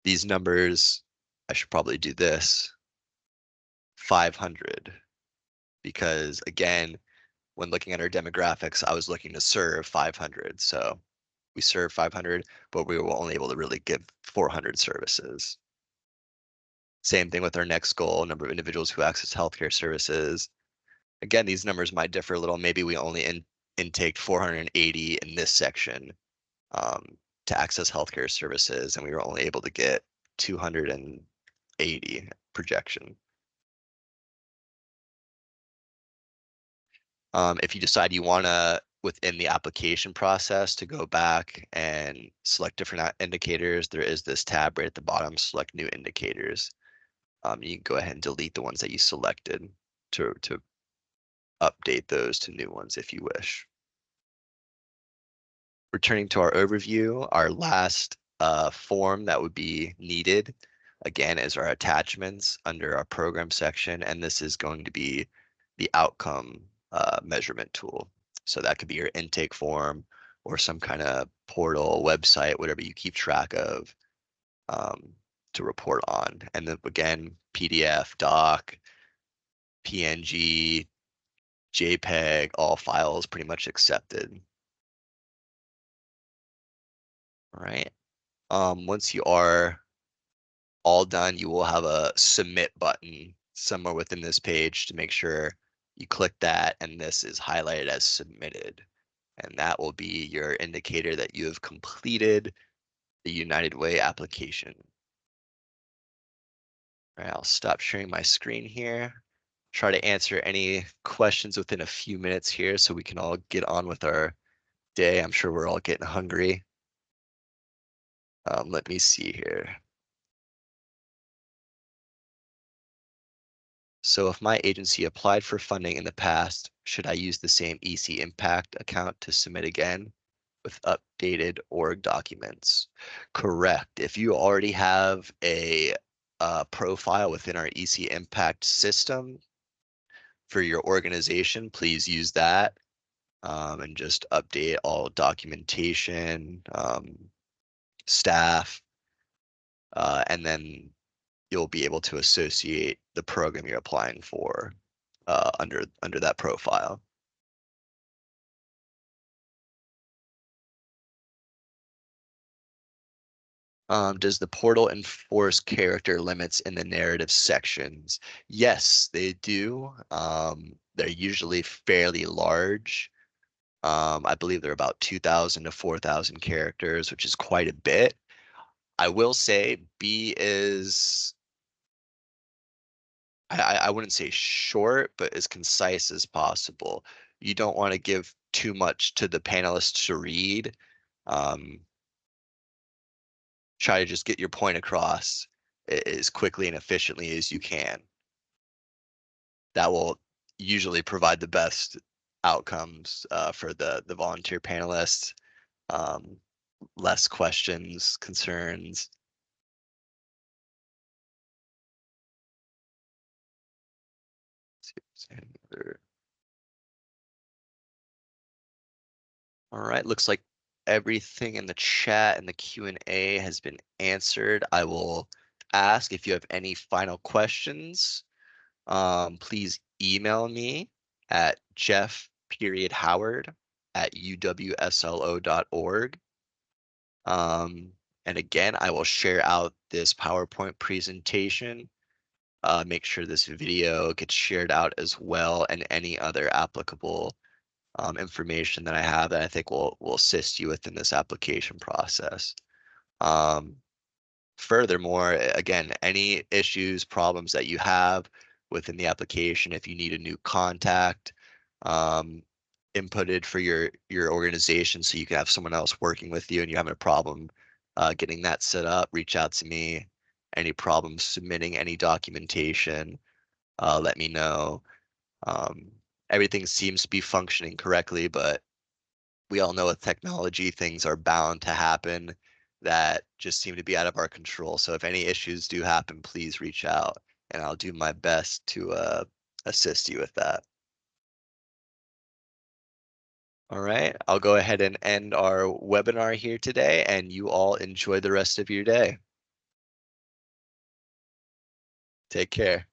Speaker 1: These numbers, I should probably do this, 500, because again, when looking at our demographics, I was looking to serve 500. So we served 500, but we were only able to really give 400 services. Same thing with our next goal, number of individuals who access healthcare services. Again, these numbers might differ a little. Maybe we only intake 480 in this section to access healthcare services, and we were only able to get 280 projection. If you decide you want to, within the application process, to go back and select different indicators, there is this tab right at the bottom, select new indicators. You can go ahead and delete the ones that you selected to update those to new ones if you wish. Returning to our overview, our last form that would be needed, again, is our attachments under our program section, and this is going to be the outcome measurement tool. So that could be your intake form or some kind of portal, website, whatever you keep track of um, to report on. And then again, PDF, doc, PNG, JPEG, all files pretty much accepted. All right. Once you are all done, you will have a submit button somewhere within this page to make sure you click that and this is highlighted as submitted. And that will be your indicator that you have completed the United Way application. All right, I'll stop sharing my screen here. Try to answer any questions within a few minutes here so we can all get on with our day. I'm sure we're all getting hungry. Let me see here. So if my agency applied for funding in the past, should I use the same EC Impact account to submit again with updated org documents? Correct. If you already have a profile within our EC Impact system for your organization, please use that and just update all documentation, staff, and then you'll be able to associate the program you're applying for under that profile. Does the portal enforce character limits in the narrative sections? Yes, they do. They're usually fairly large. I believe they're about 2,000 to 4,000 characters, which is quite a bit. I will say B is, I wouldn't say short, but as concise as possible. You don't want to give too much to the panelists to read. Um, Try to just get your point across as quickly and efficiently as you can. That will usually provide the best outcomes for the volunteer panelists. Um, Less questions, concerns. All right, looks like everything in the chat and the Q&A has been answered. I will ask if you have any final questions. Please email me at jeff.howard@uwslo.org. And again, I will share out this PowerPoint presentation. Make sure this video gets shared out as well and any other applicable information that I have that I think will assist you within this application process. Um, Furthermore, again, any issues, problems that you have within the application, if you need a new contact um, inputted for your organization so you can have someone else working with you and you're having a problem getting that set up, reach out to me. Any problems submitting any documentation, let me know. Um, Everything seems to be functioning correctly, but we all know with technology, things are bound to happen that just seem to be out of our control. So if any issues do happen, please reach out and I'll do my best to assist you with that. All right, I'll go ahead and end our webinar here today and you all enjoy the rest of your day. Take care.